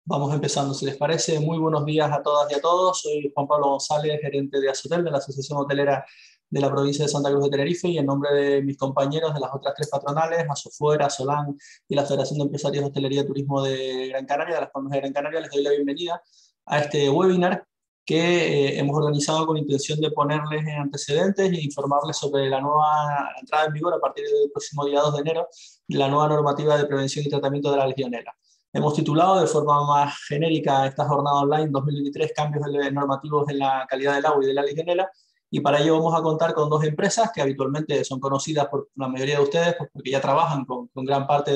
Vamos empezando, si les parece. Muy buenos días a todas y a todos. Soy Juan Pablo González, gerente de Azotel, de la Asociación Hotelera de la provincia de Santa Cruz de Tenerife, y en nombre de mis compañeros de las otras tres patronales, Asofuera, Solán y la Federación de Empresarios de Hostelería y Turismo de Gran Canaria, de las Palmas de Gran Canaria, les doy la bienvenida a este webinar que hemos organizado con intención de ponerles en antecedentes e informarles sobre la nueva entrada en vigor a partir del próximo día 2 de enero, la nueva normativa de prevención y tratamiento de la legionela. Hemos titulado de forma más genérica esta jornada online 2023 cambios normativos en la calidad del agua y de la legionela, y para ello vamos a contar con dos empresas que habitualmente son conocidas por la mayoría de ustedes porque ya trabajan con gran parte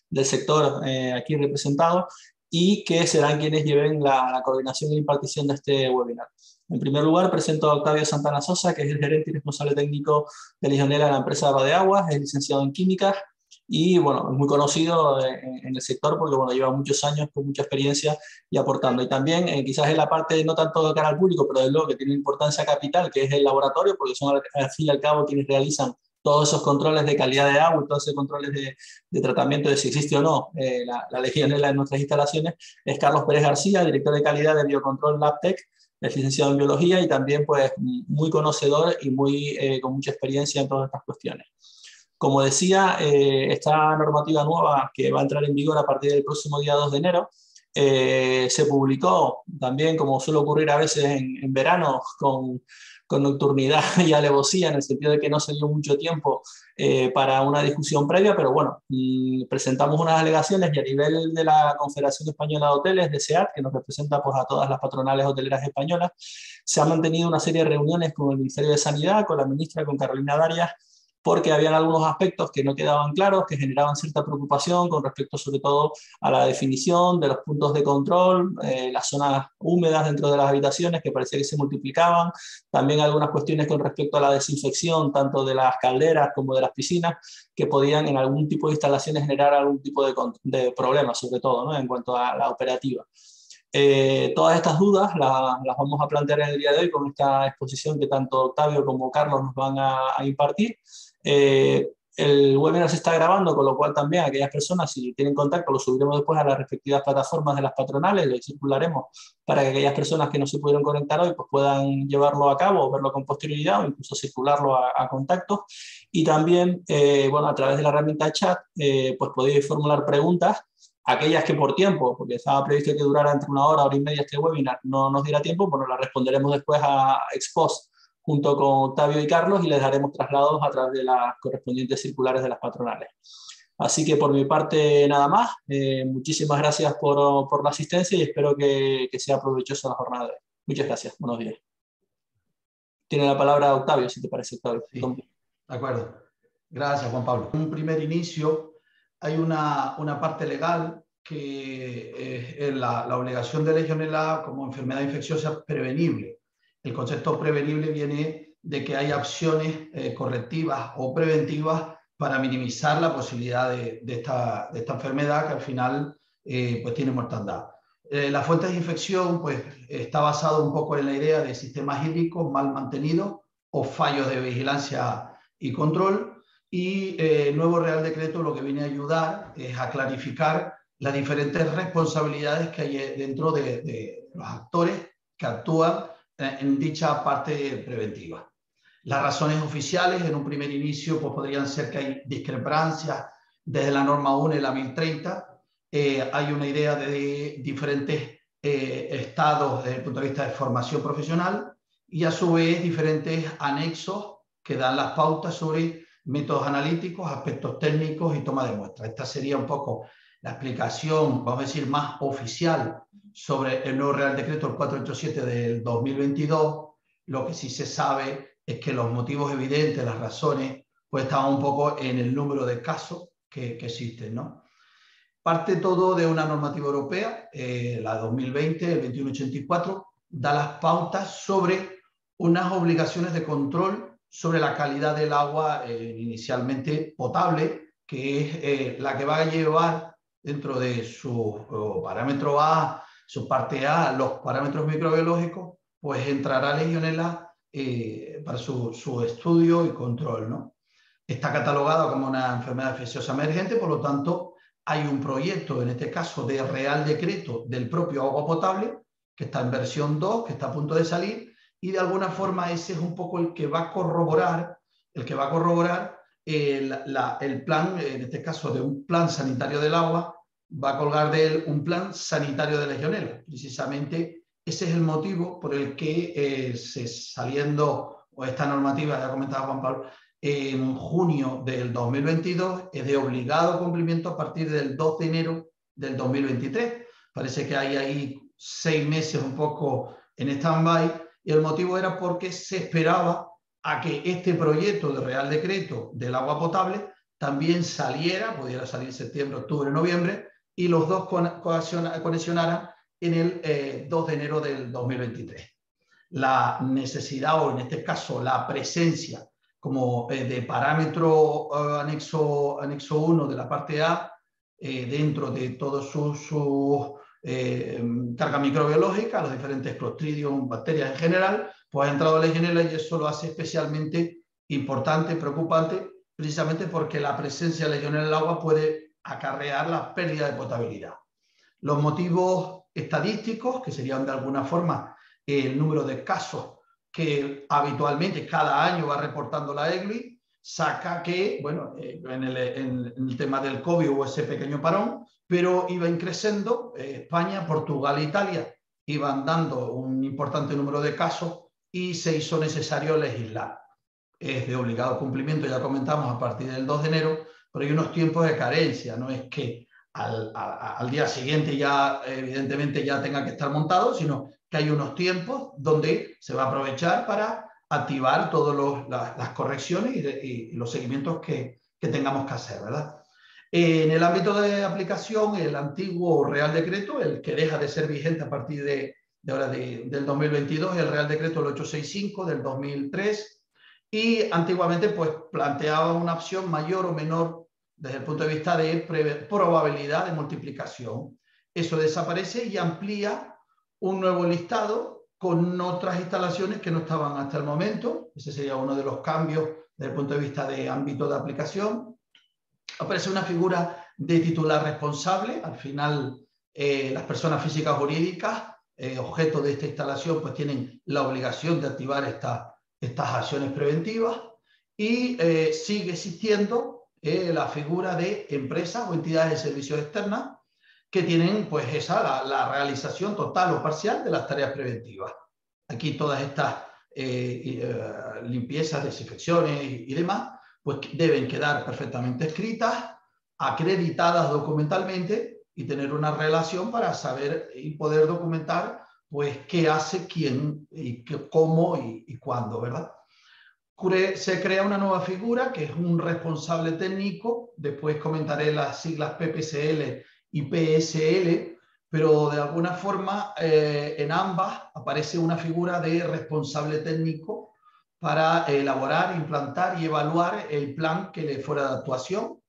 del sector aquí representado, y que serán quienes lleven la coordinación y impartición de este webinar. En primer lugar, presento a Octavio Santana Sosa, que es el gerente y responsable técnico de legionela de la empresa Badeaguas, es licenciado en Química y bueno, es muy conocido en el sector porque bueno, lleva muchos años con mucha experiencia y aportando. Y también quizás en la parte no tanto de cara al público, pero de lo que tiene importancia capital, que es el laboratorio, porque son al fin y al cabo quienes realizan todos esos controles de calidad de agua y todos esos controles de tratamiento de si existe o no la legionela en nuestras instalaciones, es Carlos Pérez García, director de calidad de Biocontrol LabTech, es licenciado en biología y también pues muy conocedor y con mucha experiencia en todas estas cuestiones. Como decía, esta normativa nueva que va a entrar en vigor a partir del próximo día 2 de enero, se publicó también, como suele ocurrir a veces en verano, con nocturnidad y alevosía, en el sentido de que no se dio mucho tiempo para una discusión previa, pero bueno, presentamos unas alegaciones y a nivel de la Confederación Española de Hoteles, de SEAT, que nos representa pues, a todas las patronales hoteleras españolas, se han mantenido una serie de reuniones con el Ministerio de Sanidad, con la ministra, con Carolina Darias, porque habían algunos aspectos que no quedaban claros, que generaban cierta preocupación con respecto sobre todo a la definición de los puntos de control, las zonas húmedas dentro de las habitaciones que parecía que se multiplicaban, también algunas cuestiones con respecto a la desinfección tanto de las calderas como de las piscinas, que podían en algún tipo de instalaciones generar algún tipo de problemas, sobre todo, ¿no? En cuanto a la operativa. Todas estas dudas las vamos a plantear en el día de hoy con esta exposición que tanto Octavio como Carlos nos van a impartir. El webinar se está grabando, con lo cual también aquellas personas, si tienen contacto, lo subiremos después a las respectivas plataformas de las patronales, lo circularemos para que aquellas personas que no se pudieron conectar hoy pues puedan llevarlo a cabo o verlo con posterioridad o incluso circularlo a contactos. Y también, bueno, a través de la herramienta chat, pues podéis formular preguntas, aquellas que por tiempo, porque estaba previsto que durara entre una hora y media este webinar, no nos diera tiempo, bueno, las responderemos después a ex post junto con Octavio y Carlos y les daremos traslados a través de las correspondientes circulares de las patronales. Así que por mi parte nada más, muchísimas gracias por la asistencia y espero que sea provechosa la jornada de hoy. Muchas gracias, buenos días. Tiene la palabra Octavio, si te parece, Octavio. Sí, de acuerdo. Gracias, Juan Pablo. En un primer inicio hay una parte legal que es la obligación de legionela como enfermedad infecciosa prevenible. El concepto prevenible viene de que hay acciones correctivas o preventivas para minimizar la posibilidad de esta enfermedad que al final pues tiene mortandad. La fuente de infección pues, está basada un poco en la idea de sistemas hídricos mal mantenidos o fallos de vigilancia y control, y el nuevo Real Decreto lo que viene a ayudar es a clarificar las diferentes responsabilidades que hay dentro de los actores que actúan en dicha parte preventiva. Las razones oficiales en un primer inicio pues, podrían ser que hay discrepancias desde la norma 1 y la 1030. Hay una idea de diferentes estados desde el punto de vista de formación profesional y a su vez diferentes anexos que dan las pautas sobre métodos analíticos, aspectos técnicos y toma de muestras. Esta sería un poco la explicación, vamos a decir, más oficial sobre el nuevo Real Decreto el 487 del 2022. Lo que sí se sabe es que los motivos evidentes, las razones, pues estaban un poco en el número de casos que existen, ¿no? Parte todo de una normativa europea, la 2020, el 2184, da las pautas sobre unas obligaciones de control sobre la calidad del agua inicialmente potable, que es la que va a llevar dentro de su parámetro A, su parte A, los parámetros microbiológicos, pues entrará legionela para su estudio y control, ¿no? Está catalogada como una enfermedad infecciosa emergente, por lo tanto, hay un proyecto, en este caso de Real Decreto del propio agua potable, que está en versión 2, que está a punto de salir, y de alguna forma ese es un poco el que va a corroborar, el plan, en este caso de un plan sanitario del agua, va a colgar de él un plan sanitario de Legionela. Precisamente ese es el motivo por el que saliendo esta normativa, ya comentaba Juan Pablo, en junio del 2022 es de obligado cumplimiento a partir del 2 de enero del 2023. Parece que hay ahí 6 meses un poco en stand-by, y el motivo era porque se esperaba a que este proyecto de Real Decreto del agua potable también saliera, pudiera salir septiembre, octubre, noviembre, y los dos conexionaran en el 2 de enero del 2023. La necesidad, o en este caso la presencia como de parámetro anexo 1 de la parte A, dentro de todo su carga microbiológica, los diferentes Clostridium, bacterias en general, pues ha entrado Legionella, y eso lo hace especialmente importante, preocupante, precisamente porque la presencia de Legionella en el agua puede acarrear la pérdida de potabilidad. Los motivos estadísticos, que serían de alguna forma el número de casos que habitualmente cada año va reportando la EGLI, saca que, bueno, en el tema del COVID hubo ese pequeño parón, pero iba creciendo. España, Portugal e Italia iban dando un importante número de casos y se hizo necesario legislar. Es de obligado cumplimiento, ya comentamos, a partir del 2 de enero, pero hay unos tiempos de carencia. No es que al día siguiente ya, evidentemente, ya tenga que estar montado, sino que hay unos tiempos donde se va a aprovechar para activar todas las correcciones y los seguimientos que tengamos que hacer, ¿verdad? En el ámbito de aplicación, el antiguo Real Decreto, el que deja de ser vigente a partir del 2022, el Real Decreto el 865 del 2003, y antiguamente pues planteaba una opción mayor o menor desde el punto de vista de probabilidad de multiplicación. Eso desaparece y amplía un nuevo listado con otras instalaciones que no estaban hasta el momento. Ese sería uno de los cambios desde el punto de vista de ámbito de aplicación. Aparece una figura de titular responsable. Al final, las personas físicas jurídicas, objeto de esta instalación, pues tienen la obligación de activar estas acciones preventivas, y sigue existiendo la figura de empresas o entidades de servicios externas que tienen pues la realización total o parcial de las tareas preventivas. Aquí todas estas limpiezas, desinfecciones y demás, pues deben quedar perfectamente escritas, acreditadas documentalmente, y tener una relación para saber y poder documentar pues qué hace quién, y cómo y cuándo, ¿verdad? Se crea una nueva figura que es un responsable técnico. Después comentaré las siglas PPCL y PSL, pero de alguna forma en ambas aparece una figura de responsable técnico para elaborar, implantar y evaluar el plan que le fuera de actuación.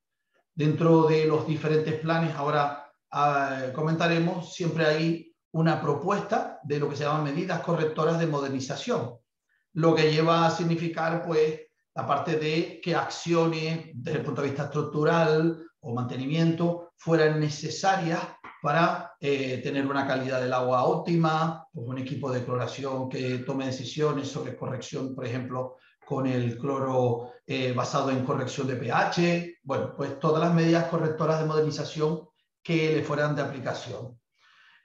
Dentro de los diferentes planes, ahora comentaremos, siempre hay una propuesta de lo que se llaman medidas correctoras de modernización, lo que lleva a significar pues la parte de qué acciones desde el punto de vista estructural o mantenimiento fueran necesarias para tener una calidad del agua óptima, pues un equipo de cloración que tome decisiones sobre corrección, por ejemplo, con el cloro basado en corrección de pH. Bueno, pues todas las medidas correctoras de modernización que le fueran de aplicación.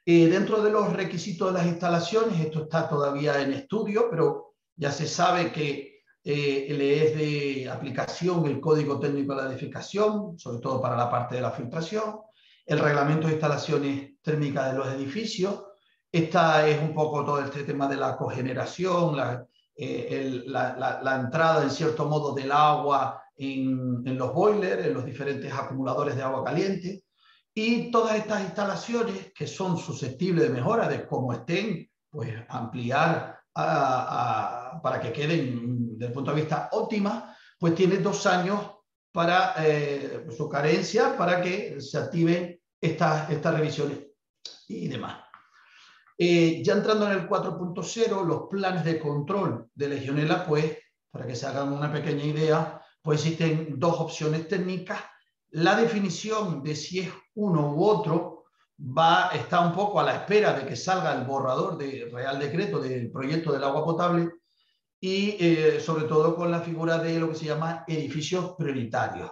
Dentro de los requisitos de las instalaciones, esto está todavía en estudio, pero ya se sabe que le es de aplicación el Código Técnico de la Edificación, sobre todo para la parte de la filtración, el Reglamento de Instalaciones Térmicas de los Edificios. Esta es un poco todo este tema de la cogeneración, la entrada, en cierto modo, del agua en los boilers, en los diferentes acumuladores de agua caliente. Y todas estas instalaciones que son susceptibles de mejora, de cómo estén, pues ampliar para que queden desde el punto de vista óptimas, pues tiene 2 años para su carencia, para que se activen estas revisiones y demás. Ya entrando en el 4.0, los planes de control de Legionella, pues para que se hagan una pequeña idea, pues existen 2 opciones técnicas. La definición de si es uno u otro está un poco a la espera de que salga el borrador de Real Decreto del proyecto del agua potable y sobre todo con la figura de lo que se llama edificios prioritarios.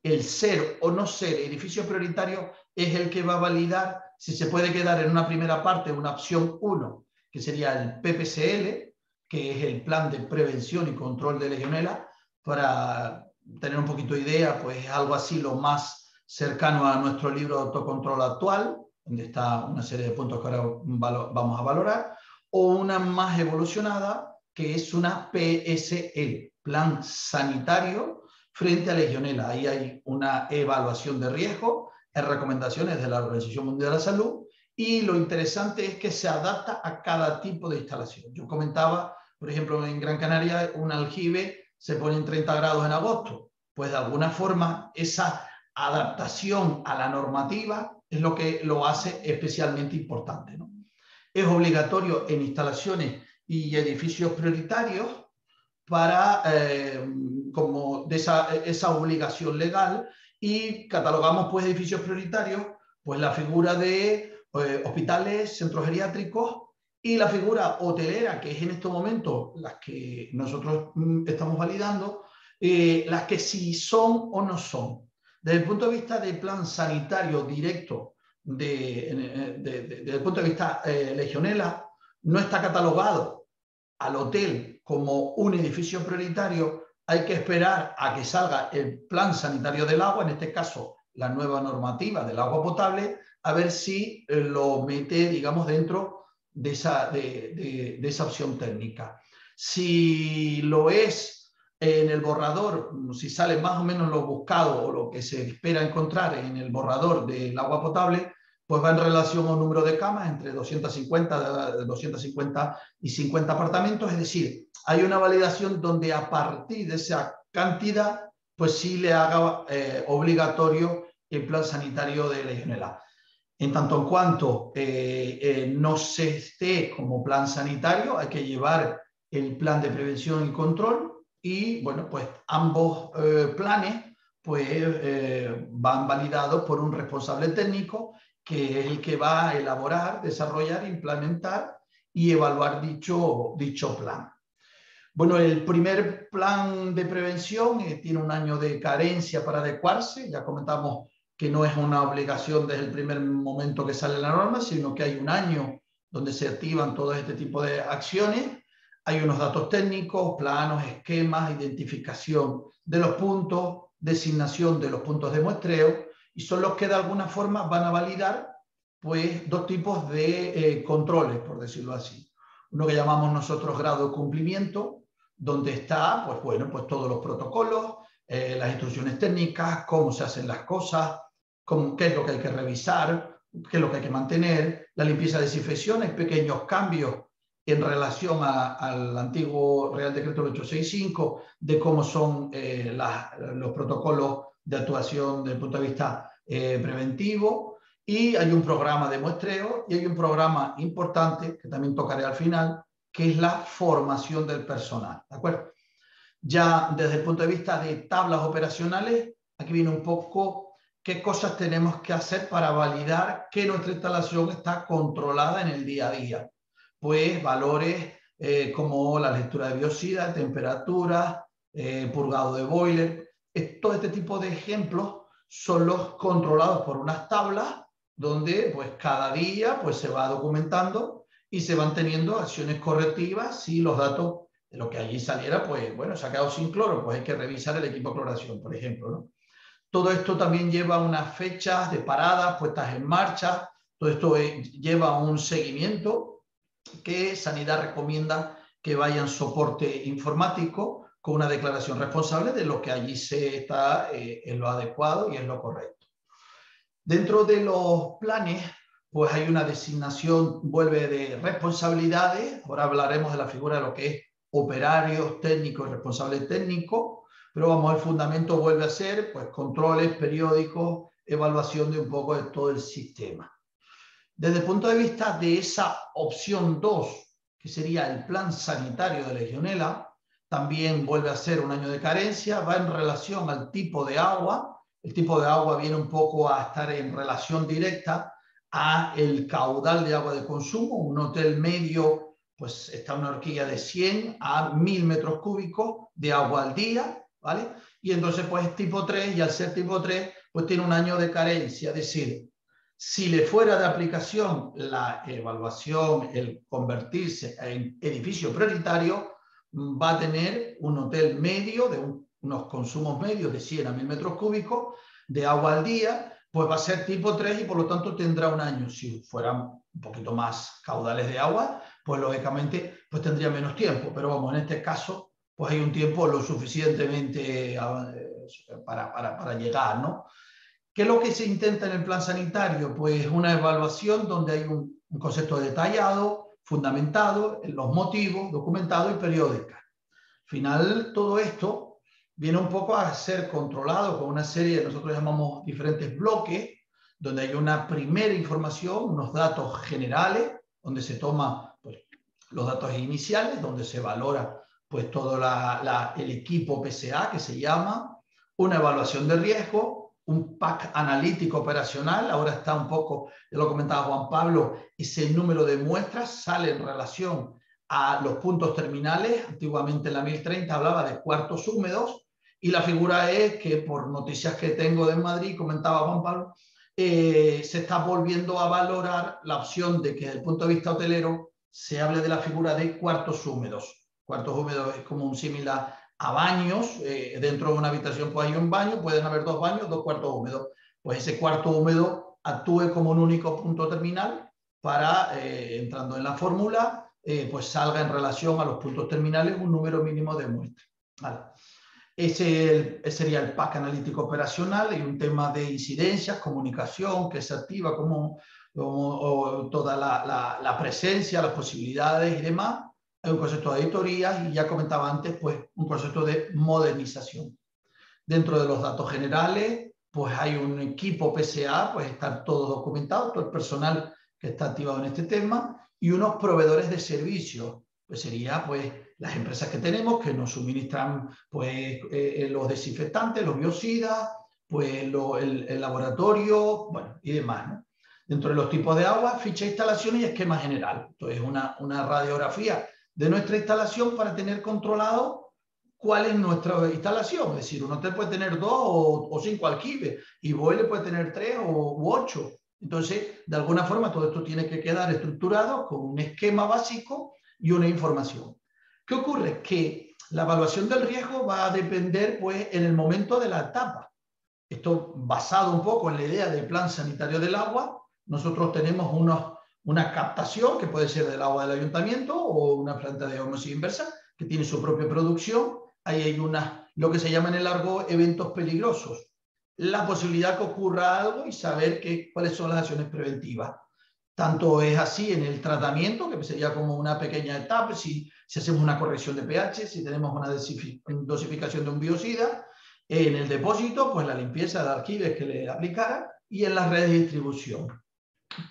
El ser o no ser edificio prioritario es el que va a validar si se puede quedar en una primera parte una opción 1, que sería el PPCL, que es el Plan de Prevención y Control de Legionela. Para tener un poquito de idea, pues es algo así lo más cercano a nuestro libro de autocontrol actual, donde está una serie de puntos que ahora vamos a valorar, o una más evolucionada, que es una PSL, Plan Sanitario frente a Legionela. Ahí hay una evaluación de riesgo, hay recomendaciones de la Organización Mundial de la Salud, y lo interesante es que se adapta a cada tipo de instalación. Yo comentaba, por ejemplo, en Gran Canaria, un aljibe se pone en 30 grados en agosto. Pues de alguna forma esa adaptación a la normativa es lo que lo hace especialmente importante, ¿no? Es obligatorio en instalaciones y edificios prioritarios para como de esa obligación legal, y catalogamos pues edificios prioritarios, pues la figura de hospitales, centros geriátricos y la figura hotelera, que es en estos momentos las que nosotros estamos validando, las que sí son o no son. Desde el punto de vista del plan sanitario directo, desde el punto de vista Legionela, no está catalogado al hotel como un edificio prioritario. Hay que esperar a que salga el plan sanitario del agua, en este caso la nueva normativa del agua potable, a ver si lo mete, digamos, dentro de esa opción técnica. Si lo es en el borrador, si sale más o menos lo buscado o lo que se espera encontrar en el borrador del agua potable, pues va en relación a un número de camas entre 250 y 50 apartamentos, es decir, hay una validación donde a partir de esa cantidad, pues sí le haga obligatorio el plan sanitario de Legionela. En tanto en cuanto no se esté como plan sanitario, hay que llevar el plan de prevención y control, y bueno, pues ambos planes pues van validados por un responsable técnico, que es el que va a elaborar, desarrollar, implementar y evaluar dicho plan. Bueno, el primer plan de prevención tiene un año de carencia para adecuarse. Ya comentamos que no es una obligación desde el primer momento que sale la norma, sino que hay un año donde se activan todo este tipo de acciones. Hay unos datos técnicos, planos, esquemas, identificación de los puntos, designación de los puntos de muestreo, y son los que de alguna forma van a validar pues dos tipos de controles, por decirlo así. Uno que llamamos nosotros grado de cumplimiento, donde está pues bueno, pues todos los protocolos, las instrucciones técnicas, cómo se hacen las cosas, qué es lo que hay que revisar, qué es lo que hay que mantener, la limpieza de desinfección. Hay pequeños cambios en relación al antiguo Real Decreto 865 de cómo son los protocolos de actuación desde el punto de vista preventivo, y hay un programa de muestreo y hay un programa importante que también tocaré al final, que es la formación del personal, ¿de acuerdo? Ya desde el punto de vista de tablas operacionales, aquí viene un poco qué cosas tenemos que hacer para validar que nuestra instalación está controlada en el día a día. Pues valores como la lectura de biocida, temperatura, purgado de boiler, todo este tipo de ejemplos son los controlados por unas tablas donde pues cada día pues se va documentando y se van teniendo acciones correctivas si los datos de lo que allí saliera, pues bueno, se ha quedado sin cloro, pues hay que revisar el equipo de cloración, por ejemplo, ¿no? Todo esto también lleva unas fechas de paradas, puestas en marcha, todo esto lleva un seguimiento que Sanidad recomienda que vaya en soporte informático con una declaración responsable de lo que allí se está en lo adecuado y en lo correcto. Dentro de los planes, pues hay una designación, vuelve de responsabilidades. Ahora hablaremos de la figura de lo que es operarios técnicos y responsables técnicos, pero vamos, el fundamento vuelve a ser pues controles periódicos, evaluación de un poco de todo el sistema. Desde el punto de vista de esa opción 2, que sería el plan sanitario de Legionela, también vuelve a ser un año de carencia, va en relación al tipo de agua, el tipo de agua viene un poco a estar en relación directa a el caudal de agua de consumo. Un hotel medio, pues está una horquilla de 100 a 1000 metros cúbicos de agua al día, ¿vale? Y entonces pues es tipo 3, y al ser tipo 3, pues tiene un año de carencia, es decir, si le fuera de aplicación la evaluación, el convertirse en edificio prioritario, va a tener un hotel medio de unos consumos medios de 100 a 1000 metros cúbicos de agua al día, pues va a ser tipo 3 y por lo tanto tendrá un año. Si fueran un poquito más caudales de agua, pues lógicamente pues tendría menos tiempo. Pero vamos, en este caso, pues hay un tiempo lo suficientemente para llegar, ¿no? ¿Qué es lo que se intenta en el plan sanitario? Pues una evaluación donde hay un concepto detallado, fundamentado en los motivos, documentado y periódica. Al final, todo esto viene un poco a ser controlado con una serie, nosotros llamamos diferentes bloques, donde hay una primera información, unos datos generales, donde se toma pues, los datos iniciales, donde se valora pues, todo el equipo PSA, que se llama, una evaluación de riesgo, un pack analítico operacional. Ahora está un poco, ya lo comentaba Juan Pablo, ese número de muestras sale en relación a los puntos terminales. Antiguamente en la 1030 hablaba de cuartos húmedos, y la figura es que, por noticias que tengo de Madrid, comentaba Juan Pablo, se está volviendo a valorar la opción de que desde el punto de vista hotelero se hable de la figura de cuartos húmedos. Cuartos húmedos es como un símil a baños. Dentro de una habitación pues hay un baño, pueden haber 2 baños, 2 cuartos húmedos. Pues ese cuarto húmedo actúe como un único punto terminal para, entrando en la fórmula, pues salga en relación a los puntos terminales un número mínimo de muestras. Vale. Ese sería el pack analítico operacional. Y un tema de incidencias, comunicación, que se activa como toda la presencia, las posibilidades y demás. Hay un concepto de auditorías y, ya comentaba antes, pues un concepto de modernización. Dentro de los datos generales, pues hay un equipo PSA, pues está todo documentado, todo el personal que está activado en este tema, y unos proveedores de servicios, pues sería pues las empresas que tenemos que nos suministran pues los desinfectantes, los biocidas, pues el laboratorio, bueno, y demás, ¿no? Dentro de los tipos de agua, ficha de instalaciones y esquema general. Entonces, una radiografía de nuestra instalación para tener controlado cuál es nuestra instalación. Es decir, un hotel puede tener 2 o 5 aljibes, y boiler puede tener 3 u 8. Entonces, de alguna forma, todo esto tiene que quedar estructurado con un esquema básico y una información. ¿Qué ocurre? Que la evaluación del riesgo va a depender pues, en el momento de la etapa. Esto basado un poco en la idea del plan sanitario del agua. Nosotros tenemos una captación que puede ser del agua del ayuntamiento o una planta de osmosis inversa que tiene su propia producción. Ahí hay lo que se llama en el argot eventos peligrosos. La posibilidad que ocurra algo y saber cuáles son las acciones preventivas. Tanto es así en el tratamiento, que sería como una pequeña etapa, si hacemos una corrección de pH, si tenemos una dosificación de un biocida. En el depósito, pues la limpieza de aljibes que le aplicara, y en las redes de distribución.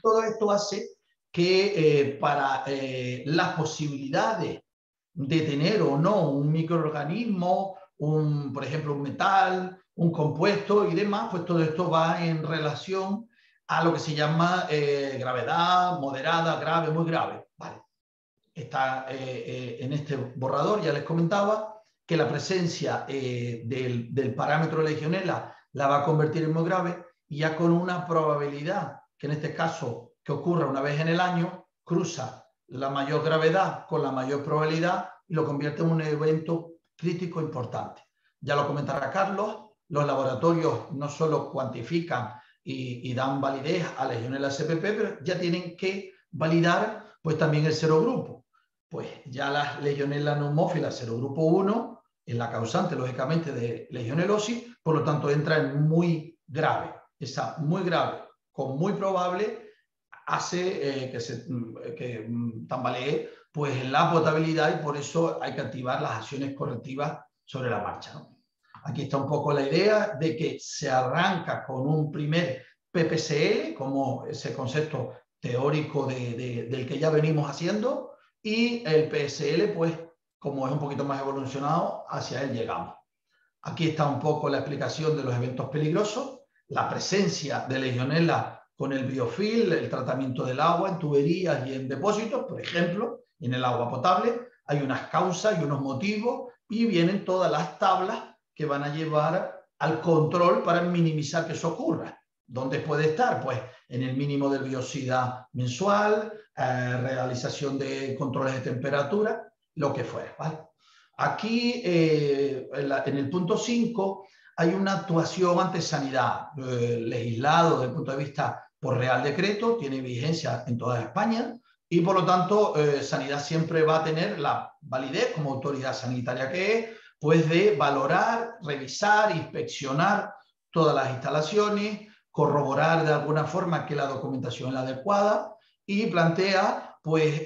Todo esto hace que para las posibilidades de tener o no un microorganismo, por ejemplo, un metal, un compuesto y demás, pues todo esto va en relación a lo que se llama gravedad moderada, grave, muy grave. Vale. Está en este borrador, ya les comentaba, que la presencia del parámetro Legionella la va a convertir en muy grave, y ya con una probabilidad, que en este caso que ocurra una vez en el año, cruza la mayor gravedad con la mayor probabilidad y lo convierte en un evento crítico importante. Ya lo comentará Carlos, los laboratorios no solo cuantifican y dan validez a Legionella SPP, pero ya tienen que validar pues también el serogrupo. Pues ya la Legionella neumófila serogrupo 1 es la causante, lógicamente, de legionellosis, por lo tanto entra en muy grave. Esa muy grave con muy probable hace que tambalee pues, la potabilidad, y por eso hay que activar las acciones correctivas sobre la marcha, ¿no? Aquí está un poco la idea de que se arranca con un primer PPCL, como ese concepto teórico del que ya venimos haciendo, y el PSL, pues, como es un poquito más evolucionado, hacia él llegamos. Aquí está un poco la explicación de los eventos peligrosos, la presencia de Legionella con el biofilm, el tratamiento del agua en tuberías y en depósitos, por ejemplo, en el agua potable. Hay unas causas y unos motivos y vienen todas las tablas que van a llevar al control para minimizar que eso ocurra. ¿Dónde puede estar? Pues en el mínimo de biosidad mensual, realización de controles de temperatura, lo que fuera, ¿vale? Aquí, en el punto 5, hay una actuación ante sanidad, legislado desde el punto de vista por Real Decreto, tiene vigencia en toda España y por lo tanto Sanidad siempre va a tener la validez como autoridad sanitaria que es, pues de valorar, revisar, inspeccionar todas las instalaciones, corroborar de alguna forma que la documentación es la adecuada y plantea pues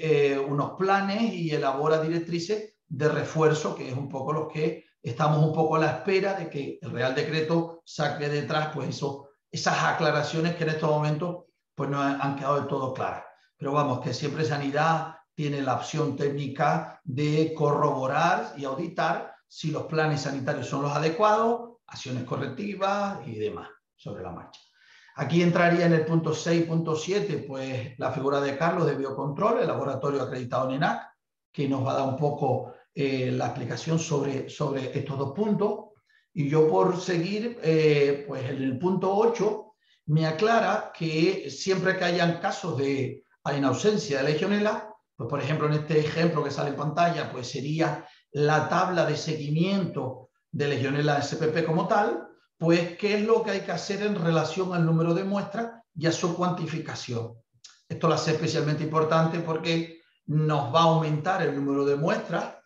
unos planes y elabora directrices de refuerzo, que es un poco los que estamos un poco a la espera de que el Real Decreto saque detrás pues esas aclaraciones que en estos momentos pues no han quedado del todo claras. Pero vamos, que siempre Sanidad tiene la opción técnica de corroborar y auditar si los planes sanitarios son los adecuados, acciones correctivas y demás sobre la marcha. Aquí entraría en el punto 6.7 pues la figura de Carlos de Biocontrol, el laboratorio acreditado en ENAC, que nos va a dar un poco la explicación sobre estos dos puntos. Y yo por seguir, pues en el punto 8 me aclara que siempre que hayan casos de en ausencia de Legionella, pues por ejemplo en este ejemplo que sale en pantalla, pues sería la tabla de seguimiento de Legionella SPP como tal, pues qué es lo que hay que hacer en relación al número de muestras y a su cuantificación. Esto lo hace especialmente importante porque nos va a aumentar el número de muestras,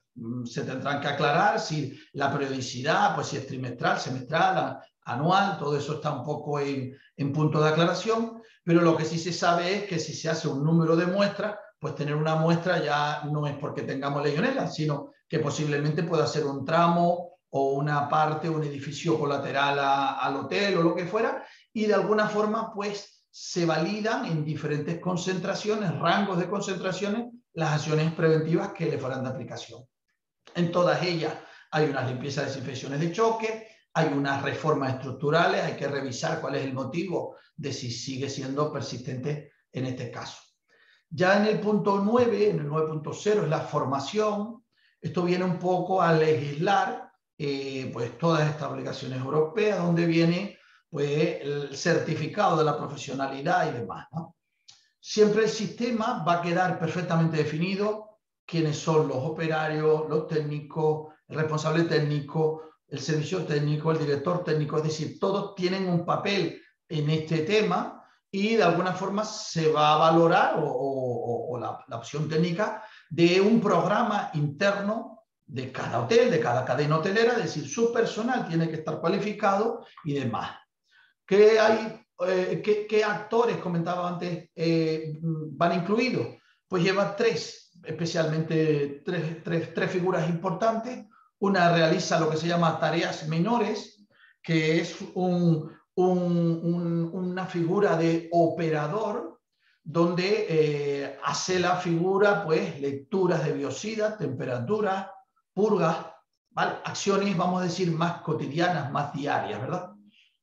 se tendrán que aclarar si la periodicidad, pues si es trimestral, semestral, anual, todo eso está un poco en punto de aclaración, pero lo que sí se sabe es que si se hace un número de muestras, pues tener una muestra ya no es porque tengamos Legionella, sino que posiblemente pueda ser un tramo o una parte, un edificio colateral al hotel o lo que fuera, y de alguna forma pues se validan en diferentes concentraciones, rangos de concentraciones, las acciones preventivas que le fueran de aplicación. En todas ellas hay unas limpiezas, desinfecciones de choque, hay unas reformas estructurales, hay que revisar cuál es el motivo de si sigue siendo persistente en este caso. Ya en el punto 9, en el 9.0 es la formación. Esto viene un poco a legislar pues todas estas obligaciones europeas, donde viene pues el certificado de la profesionalidad y demás, ¿no? Siempre el sistema va a quedar perfectamente definido quiénes son los operarios, los técnicos, el responsable técnico, el servicio técnico, el director técnico, es decir, todos tienen un papel en este tema y de alguna forma se va a valorar o la opción técnica de un programa interno de cada hotel, de cada cadena hotelera, es decir, su personal tiene que estar cualificado y demás. ¿Qué hay? ¿Qué actores, comentaba antes, van incluidos? Pues lleva especialmente tres figuras importantes. Una realiza lo que se llama tareas menores, que es una figura de operador, donde hace la figura, pues, lecturas de biocida, temperatura, purgas, ¿vale? Acciones, vamos a decir, más cotidianas, más diarias, ¿verdad?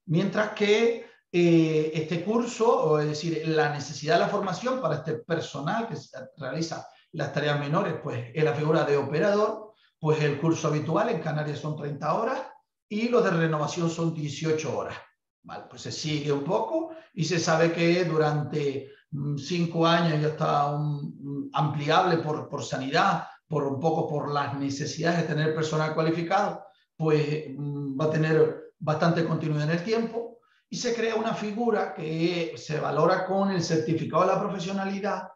Mientras que este curso, es decir, la necesidad de la formación para este personal que realiza las tareas menores, pues es la figura de operador, pues el curso habitual en Canarias son 30 horas y los de renovación son 18 horas. Vale, pues se sigue un poco y se sabe que durante 5 años ya está ampliable por sanidad, un poco por las necesidades de tener personal cualificado, pues va a tener bastante continuidad en el tiempo y se crea una figura que se valora con el certificado de la profesionalidad,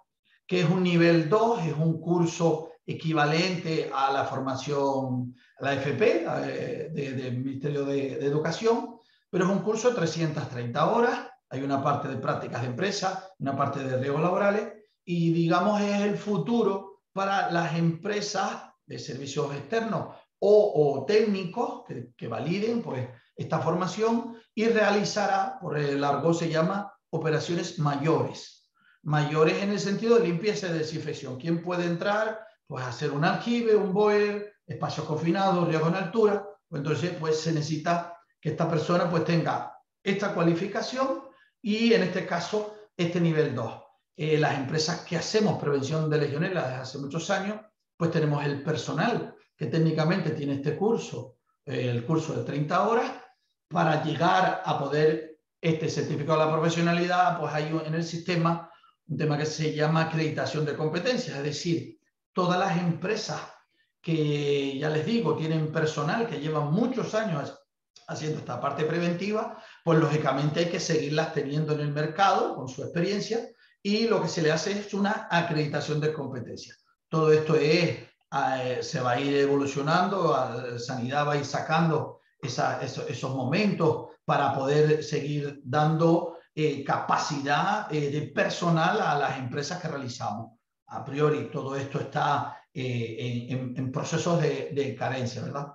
que es un nivel 2, es un curso equivalente a la formación, a la FP del Ministerio de Educación, pero es un curso de 330 horas, hay una parte de prácticas de empresa, una parte de riesgos laborales y digamos es el futuro para las empresas de servicios externos o técnicos que validen pues, esta formación y realizará, por el argot se llama, operaciones mayores. Mayores en el sentido de limpieza y desinfección. ¿Quién puede entrar? Pues hacer un aljibe, un boiler, espacios confinados, riesgo en altura, Entonces, pues se necesita que esta persona pues tenga esta cualificación y en este caso este nivel 2. Las empresas que hacemos prevención de legionela desde hace muchos años, pues tenemos el personal que técnicamente tiene este curso, el curso de 30 horas, para llegar a poder este certificado de la profesionalidad, pues hay en el sistema un tema que se llama acreditación de competencias, es decir, todas las empresas que, ya les digo, tienen personal que llevan muchos años haciendo esta parte preventiva, pues lógicamente hay que seguirlas teniendo en el mercado con su experiencia y lo que se le hace es una acreditación de competencias. Todo esto se va a ir evolucionando, Sanidad va a ir sacando esos momentos para poder seguir dando capacidad de personal a las empresas que realizamos. A priori, todo esto está en procesos de carencia, ¿verdad?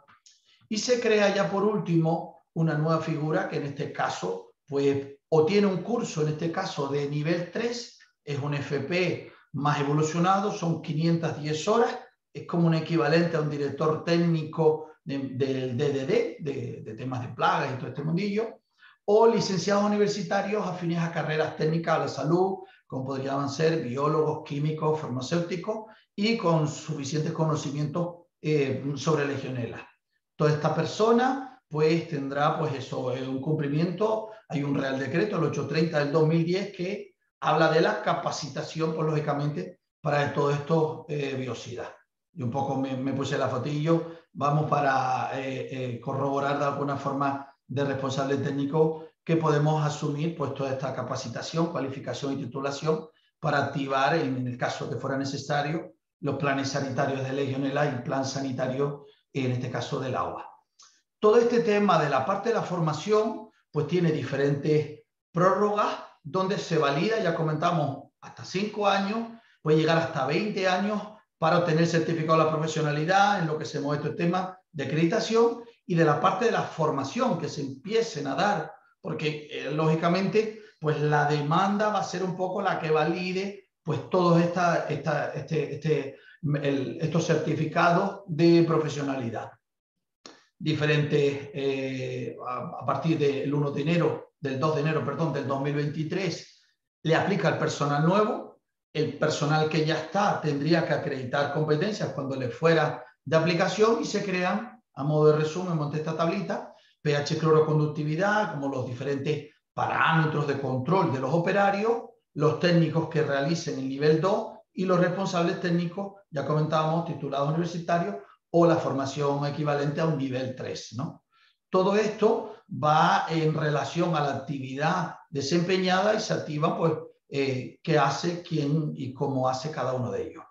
Y se crea ya por último una nueva figura que en este caso, pues, o tiene un curso, en este caso de nivel 3, es un FP más evolucionado, son 510 horas, es como un equivalente a un director técnico del DDD, de temas de plagas y todo este mundillo, o licenciados universitarios afines a carreras técnicas de la salud, como podrían ser biólogos, químicos, farmacéuticos, y con suficientes conocimientos sobre legionela. Toda esta persona pues tendrá pues eso, un cumplimiento, hay un Real Decreto, el 830 del 2010, que habla de la capacitación, pues lógicamente, para todos estos biocidas. Y un poco me puse la fotillo, vamos para corroborar de alguna forma de responsable técnico que podemos asumir pues toda esta capacitación, cualificación y titulación para activar, en el caso que fuera necesario, los planes sanitarios de legionela y el plan sanitario, en este caso del agua. Todo este tema de la parte de la formación, pues tiene diferentes prórrogas donde se valida, ya comentamos, hasta 5 años, puede llegar hasta 20 años para obtener certificado de la profesionalidad, en lo que se mueve este tema de acreditación, y de la parte de la formación que se empiecen a dar, porque lógicamente pues la demanda va a ser un poco la que valide pues todos estos certificados de profesionalidad. Diferentes, a partir del 1 de enero, del 2 de enero, perdón, del 2023, le aplica al personal nuevo. El personal que ya está tendría que acreditar competencias cuando le fuera de aplicación, y se crean, a modo de resumen, monté esta tablita, pH cloroconductividad, como los diferentes parámetros de control de los operarios, los técnicos que realicen el nivel 2 y los responsables técnicos, ya comentábamos, titulados universitarios, o la formación equivalente a un nivel 3, ¿no? Todo esto va en relación a la actividad desempeñada y se activa pues qué hace, quién y cómo hace cada uno de ellos.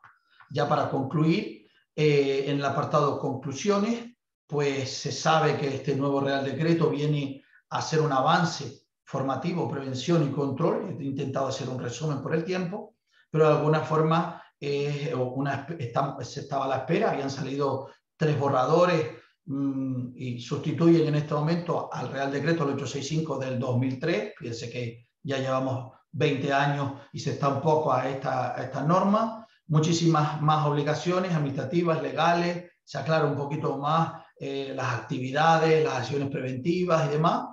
Ya para concluir, en el apartado conclusiones, pues se sabe que este nuevo Real Decreto viene a ser un avance formativo, prevención y control. He intentado hacer un resumen por el tiempo, pero de alguna forma se estaba a la espera, habían salido 3 borradores y sustituyen en este momento al Real Decreto el 865 del 2003. Fíjense que ya llevamos 20 años y se está un poco a esta norma. Muchísimas más obligaciones administrativas, legales, se aclara un poquito más las actividades, las acciones preventivas y demás.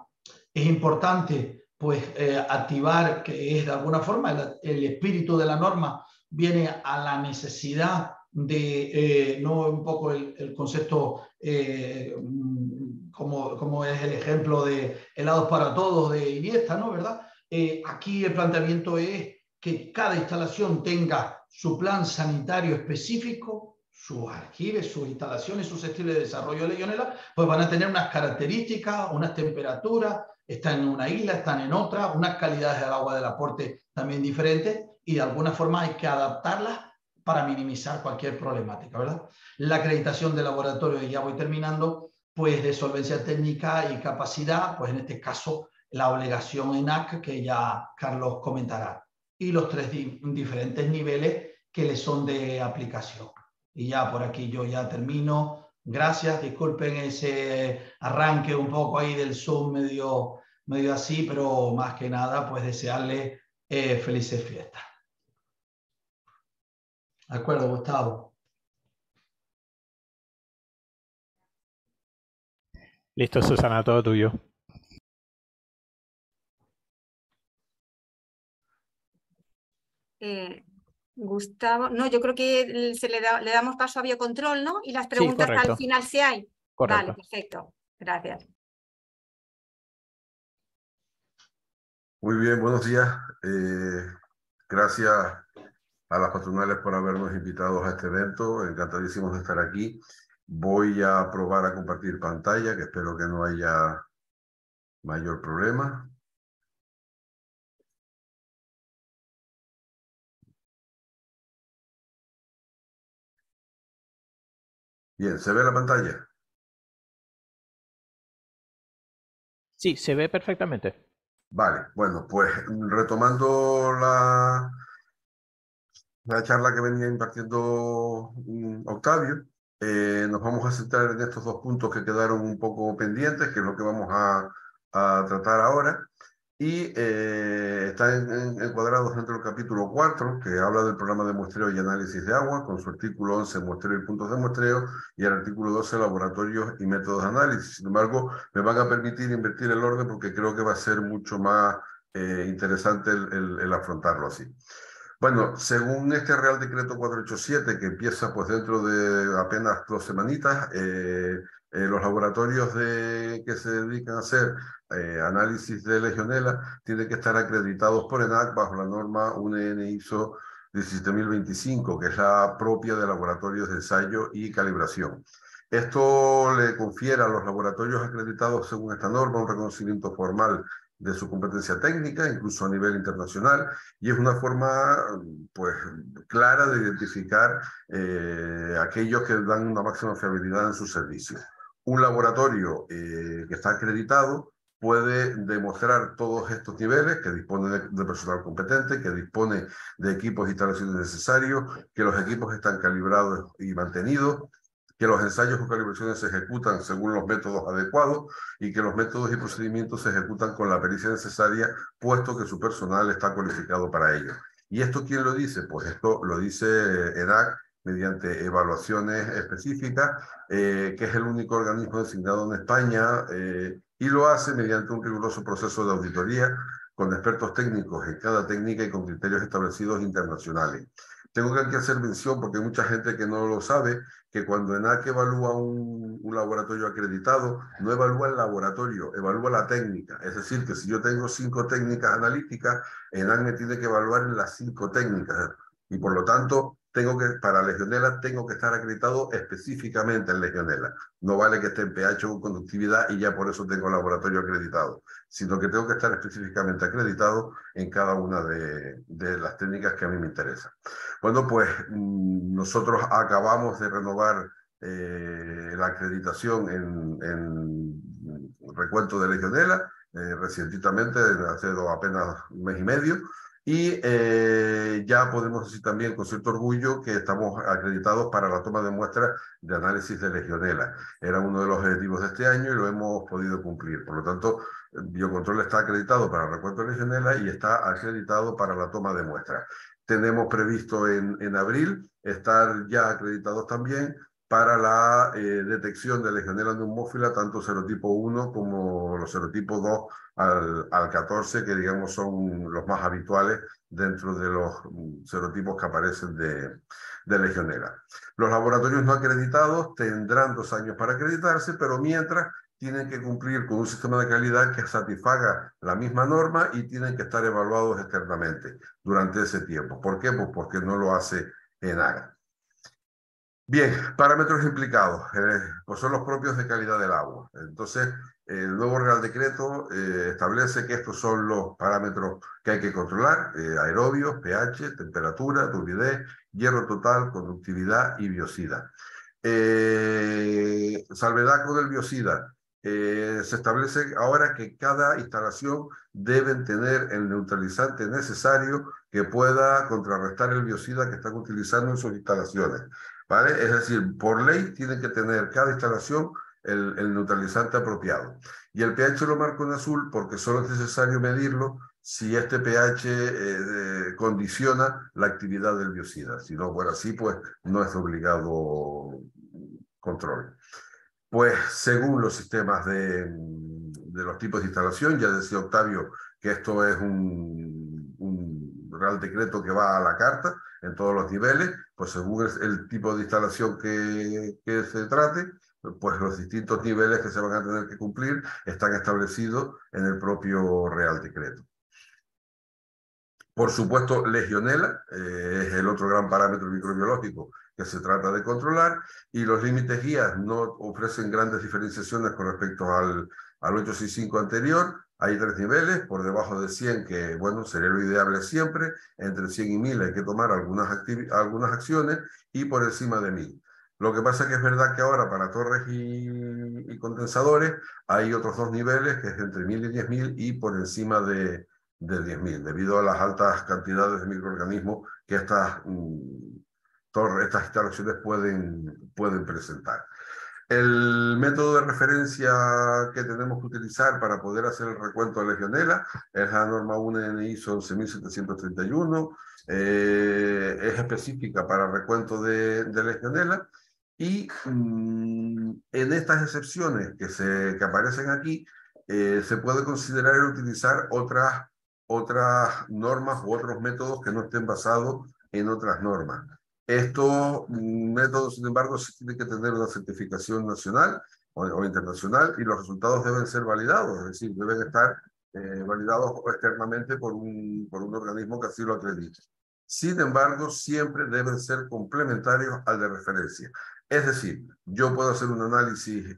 Es importante pues activar, que es de alguna forma el espíritu de la norma, viene a la necesidad de, no un poco el concepto, como es el ejemplo de helados para todos de Iniesta, ¿no? ¿Verdad? Aquí el planteamiento es que cada instalación tenga su plan sanitario específico, sus aljibes, sus instalaciones susceptibles de desarrollo de legionela, pues van a tener unas características, unas temperaturas, están en una isla, están en otra, unas calidades del agua del aporte también diferentes, y de alguna forma hay que adaptarlas para minimizar cualquier problemática, ¿verdad? La acreditación de laboratorio, y ya voy terminando, pues de solvencia técnica y capacidad, pues en este caso la obligación ENAC, que ya Carlos comentará, y los 3 diferentes niveles que le son de aplicación. Y ya por aquí yo ya termino. Gracias, disculpen ese arranque un poco ahí del Zoom medio así, pero más que nada pues desearles felices fiestas. ¿De acuerdo, Gustavo? Listo, Susana, todo tuyo. Gustavo, no, yo creo que le damos paso a biocontrol, ¿no? Y las preguntas correcto. al final si hay. Correcto. Vale, perfecto. Gracias. Muy bien, buenos días. Gracias a las patronales por habernos invitado a este evento. Encantadísimos de estar aquí. Voy a probar a compartir pantalla, que espero que no haya mayor problema. Bien, ¿se ve la pantalla? Sí, se ve perfectamente. Vale, bueno, pues retomando la charla que venía impartiendo Octavio, nos vamos a centrar en estos dos puntos que quedaron un poco pendientes, que es lo que vamos a tratar ahora. Y están encuadrados dentro del capítulo 4, que habla del programa de muestreo y análisis de agua, con su artículo 11, muestreo y puntos de muestreo, y el artículo 12, laboratorios y métodos de análisis. Sin embargo, me van a permitir invertir el orden porque creo que va a ser mucho más interesante el afrontarlo así. Bueno, según este Real Decreto 487, que empieza pues dentro de apenas 2 semanitas, los laboratorios que se dedican a hacer análisis de Legionela tienen que estar acreditados por ENAC bajo la norma UNN ISO 17025, que es la propia de laboratorios de ensayo y calibración. Esto le confiere a los laboratorios acreditados según esta norma un reconocimiento formal de su competencia técnica, incluso a nivel internacional, y es una forma pues, clara de identificar aquellos que dan una máxima fiabilidad en sus servicios. Un laboratorio que está acreditado puede demostrar todos estos niveles, que dispone de personal competente, que dispone de equipos e instalaciones necesarios, que los equipos están calibrados y mantenidos, que los ensayos o calibraciones se ejecutan según los métodos adecuados y que los métodos y procedimientos se ejecutan con la pericia necesaria, puesto que su personal está cualificado para ello. ¿Y esto quién lo dice? Pues esto lo dice ENAC mediante evaluaciones específicas, que es el único organismo designado en España, y lo hace mediante un riguroso proceso de auditoría con expertos técnicos en cada técnica y con criterios establecidos internacionales. Tengo que hacer mención, porque hay mucha gente que no lo sabe, que cuando ENAC evalúa un laboratorio acreditado, no evalúa el laboratorio, evalúa la técnica. Es decir, que si yo tengo 5 técnicas analíticas, ENAC me tiene que evaluar en las 5 técnicas. Y por lo tanto, para Legionela tengo que estar acreditado específicamente en Legionela. No vale que esté en pH o conductividad y ya por eso tengo laboratorio acreditado, sino que tengo que estar específicamente acreditado en cada una de las técnicas que a mí me interesan. Bueno, pues nosotros acabamos de renovar la acreditación en recuento de Legionela, recientemente, hace apenas un mes y medio, y ya podemos decir también con cierto orgullo que estamos acreditados para la toma de muestras de análisis de Legionela. Era uno de los objetivos de este año y lo hemos podido cumplir. Por lo tanto, Biocontrol está acreditado para el recuento de Legionela y está acreditado para la toma de muestras. Tenemos previsto en abril estar ya acreditados también para la detección de Legionela neumófila, tanto serotipo 1 como los serotipos 2 al 14, que digamos son los más habituales dentro de los serotipos que aparecen de Legionela. Los laboratorios no acreditados tendrán 2 años para acreditarse, pero mientras tienen que cumplir con un sistema de calidad que satisfaga la misma norma y tienen que estar evaluados externamente durante ese tiempo. ¿Por qué? Pues porque no lo hace ENAC. Bien, parámetros implicados, pues son los propios de calidad del agua. Entonces, el nuevo Real Decreto establece que estos son los parámetros que hay que controlar: aerobios, pH, temperatura, turbidez, hierro total, conductividad y biocida. Salvedad con el biocida. Se establece ahora que cada instalación deben tener el neutralizante necesario que pueda contrarrestar el biocida que están utilizando en sus instalaciones, ¿vale? Es decir, por ley tienen que tener cada instalación el neutralizante apropiado. Y el pH lo marco en azul porque solo es necesario medirlo si este pH condiciona la actividad del biocida. Si no fuera así, pues no es obligado control. Pues según los sistemas de los tipos de instalación, ya decía Octavio que esto es un Real Decreto que va a la carta en todos los niveles, pues según el tipo de instalación que se trate, pues los distintos niveles que se van a tener que cumplir están establecidos en el propio Real Decreto. Por supuesto, Legionela es el otro gran parámetro microbiológico que se trata de controlar, y los límites guías no ofrecen grandes diferenciaciones con respecto al 865 anterior. Hay 3 niveles, por debajo de 100, que bueno, sería lo ideal siempre, entre 100 y 1000 hay que tomar algunas acciones, y por encima de 1000. Lo que pasa es que es verdad que ahora para torres y condensadores hay otros 2 niveles, que es entre 1000 y 10000 y por encima de 10.000, debido a las altas cantidades de microorganismos que estas instalaciones pueden presentar. El método de referencia que tenemos que utilizar para poder hacer el recuento de Legionela es la norma 1 ISO 11731, es específica para recuento de Legionela, y en estas excepciones que aparecen aquí, se puede considerar el utilizar otras normas u otros métodos que no estén basados en otras normas. Estos métodos, sin embargo, sí tienen que tener una certificación nacional o internacional, y los resultados deben ser validados, es decir, deben estar validados externamente por un organismo que así lo acredite. Sin embargo, siempre deben ser complementarios al de referencia. Es decir, yo puedo hacer un análisis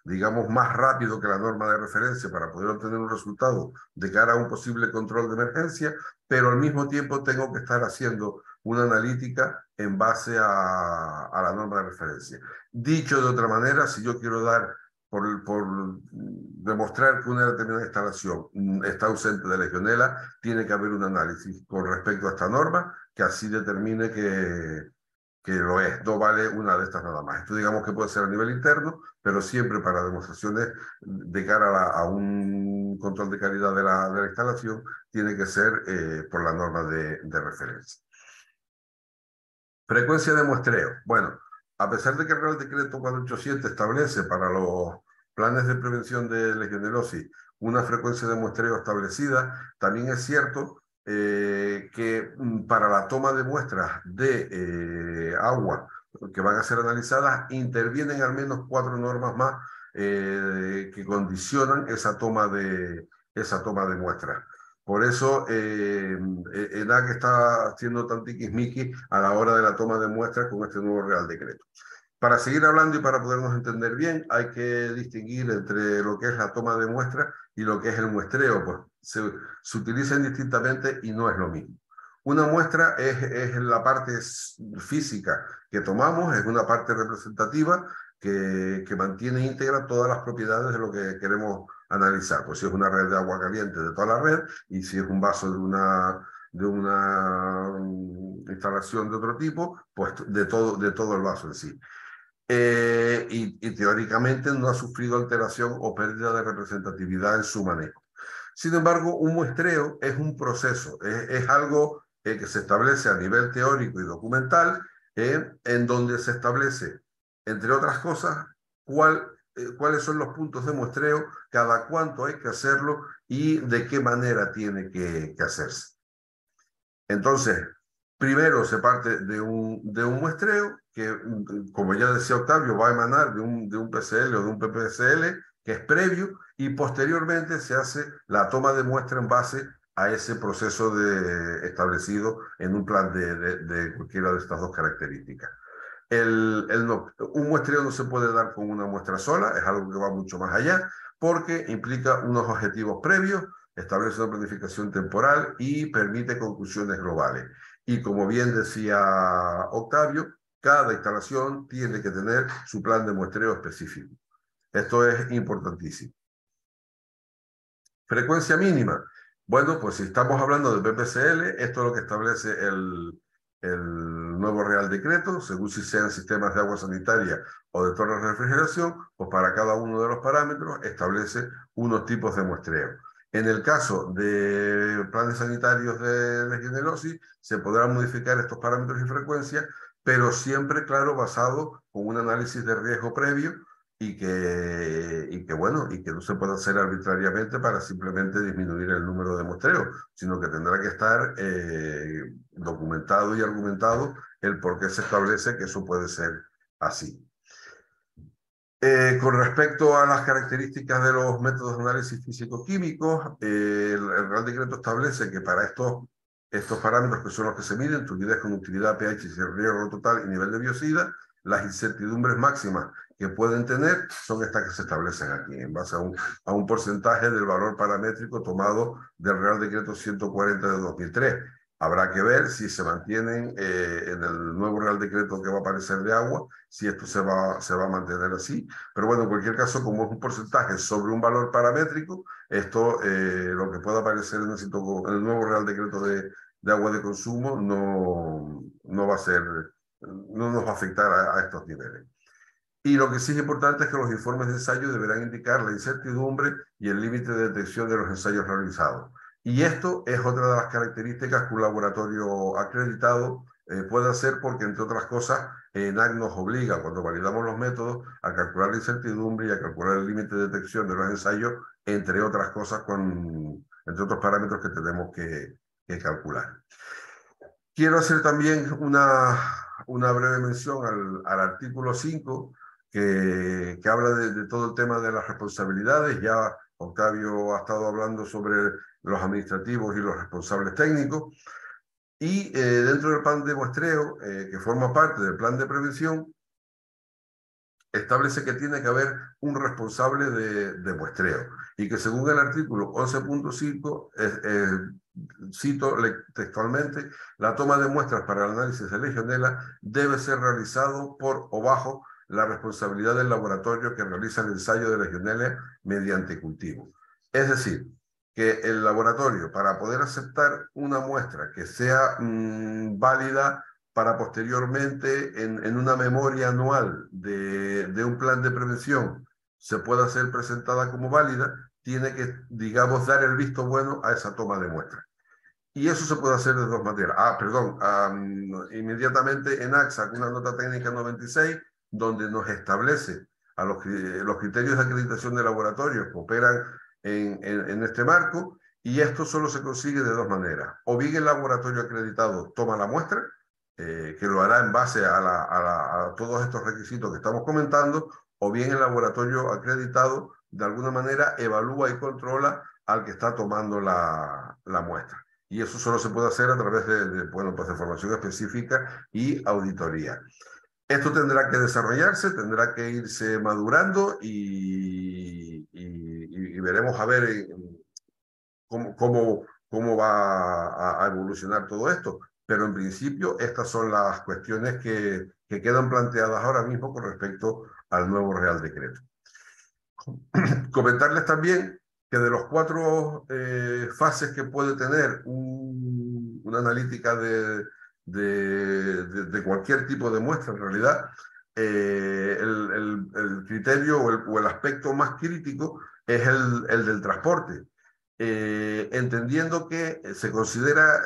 digamos, más rápido que la norma de referencia para poder obtener un resultado de cara a un posible control de emergencia, pero al mismo tiempo tengo que estar haciendo una analítica en base a la norma de referencia. Dicho de otra manera, si yo quiero dar por demostrar que una determinada instalación está ausente de Legionela, tiene que haber un análisis con respecto a esta norma que así determine que lo es, no vale una de estas nada más. Esto digamos que puede ser a nivel interno, pero siempre para demostraciones de cara a un control de calidad de la instalación, tiene que ser por la norma de referencia. Frecuencia de muestreo. Bueno, a pesar de que el Real Decreto 487 establece para los planes de prevención de legionelosis una frecuencia de muestreo establecida, también es cierto que para la toma de muestras de agua que van a ser analizadas, intervienen al menos 4 normas más que condicionan esa toma de muestras. Por eso, ENAC está haciendo tan tiquismiqui a la hora de la toma de muestras con este nuevo Real Decreto. Para seguir hablando y para podernos entender bien, hay que distinguir entre lo que es la toma de muestras y lo que es el muestreo, pues se utilizan distintamente y no es lo mismo. Una muestra es la parte física que tomamos, es una parte representativa que mantiene íntegra todas las propiedades de lo que queremos analizar. Pues si es una red de agua caliente, de toda la red, y si es un vaso de una instalación de otro tipo, pues de todo el vaso en sí. Y teóricamente no ha sufrido alteración o pérdida de representatividad en su manejo. Sin embargo, un muestreo es un proceso, es algo que se establece a nivel teórico y documental, en donde se establece, entre otras cosas, cuáles son los puntos de muestreo, cada cuánto hay que hacerlo y de qué manera tiene que hacerse. Entonces, primero se parte de un muestreo que, como ya decía Octavio, va a emanar de un PCL o de un PPCL, que es previo, y posteriormente se hace la toma de muestra en base a ese proceso establecido en un plan de cualquiera de estas 2 características. Un muestreo no se puede dar con una muestra sola, es algo que va mucho más allá, porque implica unos objetivos previos, establece una planificación temporal y permite conclusiones globales. Y como bien decía Octavio, cada instalación tiene que tener su plan de muestreo específico. Esto es importantísimo. Frecuencia mínima. Bueno, pues si estamos hablando de PPCL, esto es lo que establece el nuevo Real Decreto, según si sean sistemas de agua sanitaria o de torres de refrigeración, pues para cada uno de los parámetros establece unos tipos de muestreo. En el caso de planes sanitarios de legionelosis, se podrán modificar estos parámetros y frecuencias pero siempre, claro, basado con un análisis de riesgo previo y que no se puede hacer arbitrariamente para simplemente disminuir el número de muestreos, sino que tendrá que estar documentado y argumentado el por qué se establece que eso puede ser así. Con respecto a las características de los métodos de análisis físico-químicos, el Real Decreto establece que para estos parámetros, que son los que se miden, turbidez, conductividad, pH, riesgo total y nivel de biocida, las incertidumbres máximas que pueden tener son estas que se establecen aquí, en base a un porcentaje del valor paramétrico tomado del Real Decreto 140 de 2003. Habrá que ver si se mantienen en el nuevo Real Decreto que va a aparecer de agua, si esto se va a mantener así. Pero bueno, en cualquier caso, como es un porcentaje sobre un valor paramétrico, esto, lo que pueda aparecer en el nuevo Real Decreto de agua de consumo, no nos va a afectar a estos niveles. Y lo que sí es importante es que los informes de ensayo deberán indicar la incertidumbre y el límite de detección de los ensayos realizados. Y esto es otra de las características que un laboratorio acreditado puede hacer, porque, entre otras cosas, ENAC nos obliga, cuando validamos los métodos, a calcular la incertidumbre y a calcular el límite de detección de los ensayos, entre otras cosas, entre otros parámetros que tenemos que calcular. Quiero hacer también una breve mención al artículo 5, que habla de todo el tema de las responsabilidades. Ya Octavio ha estado hablando sobre los administrativos y los responsables técnicos. Y dentro del plan de muestreo, que forma parte del plan de prevención, establece que tiene que haber un responsable de muestreo, y que según el artículo 11.5, cito textualmente, la toma de muestras para el análisis de Legionella debe ser realizado por o bajo la responsabilidad del laboratorio que realiza el ensayo de Legionella mediante cultivo. Es decir, que el laboratorio, para poder aceptar una muestra que sea válida para posteriormente, en una memoria anual de un plan de prevención, se pueda ser presentada como válida, tiene que, digamos, dar el visto bueno a esa toma de muestras. Y eso se puede hacer de dos maneras. Inmediatamente ENAC saca una nota técnica 96, donde nos establece los criterios de acreditación de laboratorios que operan en este marco, y esto solo se consigue de dos maneras. O bien el laboratorio acreditado toma la muestra, que lo hará en base a todos estos requisitos que estamos comentando, o bien el laboratorio acreditado de alguna manera evalúa y controla al que está tomando la muestra. Y eso solo se puede hacer a través de formación específica y auditoría. Esto tendrá que desarrollarse, tendrá que irse madurando, y veremos a ver cómo va a evolucionar todo esto. Pero en principio estas son las cuestiones que quedan planteadas ahora mismo con respecto al nuevo Real Decreto. Comentarles también que de los 4 fases que puede tener una analítica de cualquier tipo de muestra, en realidad, el criterio o el aspecto más crítico es el del transporte. Entendiendo que se considera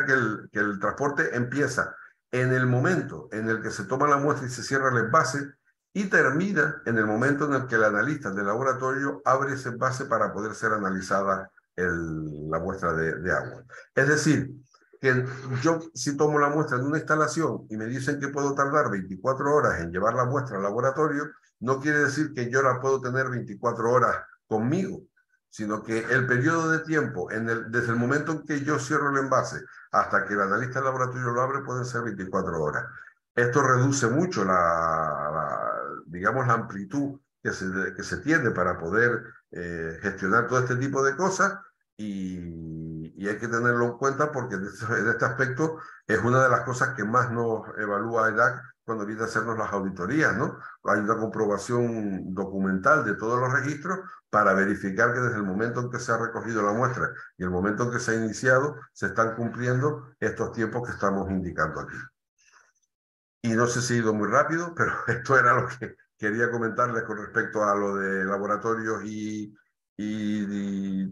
que el transporte empieza en el momento en el que se toma la muestra y se cierra el envase, y termina en el momento en el que el analista del laboratorio abre ese envase para poder ser analizada la muestra de agua. Es decir, que yo, si tomo la muestra en una instalación y me dicen que puedo tardar 24 horas en llevar la muestra al laboratorio, no quiere decir que yo la puedo tener 24 horas conmigo, sino que el periodo de tiempo, desde el momento en que yo cierro el envase hasta que el analista del laboratorio lo abre, pueden ser 24 horas. Esto reduce mucho digamos, la amplitud que se tiene para poder gestionar todo este tipo de cosas, y hay que tenerlo en cuenta, porque en este aspecto es una de las cosas que más nos evalúa ENAC cuando viene a hacernos las auditorías, ¿no? Hay una comprobación documental de todos los registros para verificar que desde el momento en que se ha recogido la muestra y el momento en que se ha iniciado, se están cumpliendo estos tiempos que estamos indicando aquí. Y no sé si he ido muy rápido, pero esto era lo que quería comentarles con respecto a lo de laboratorios y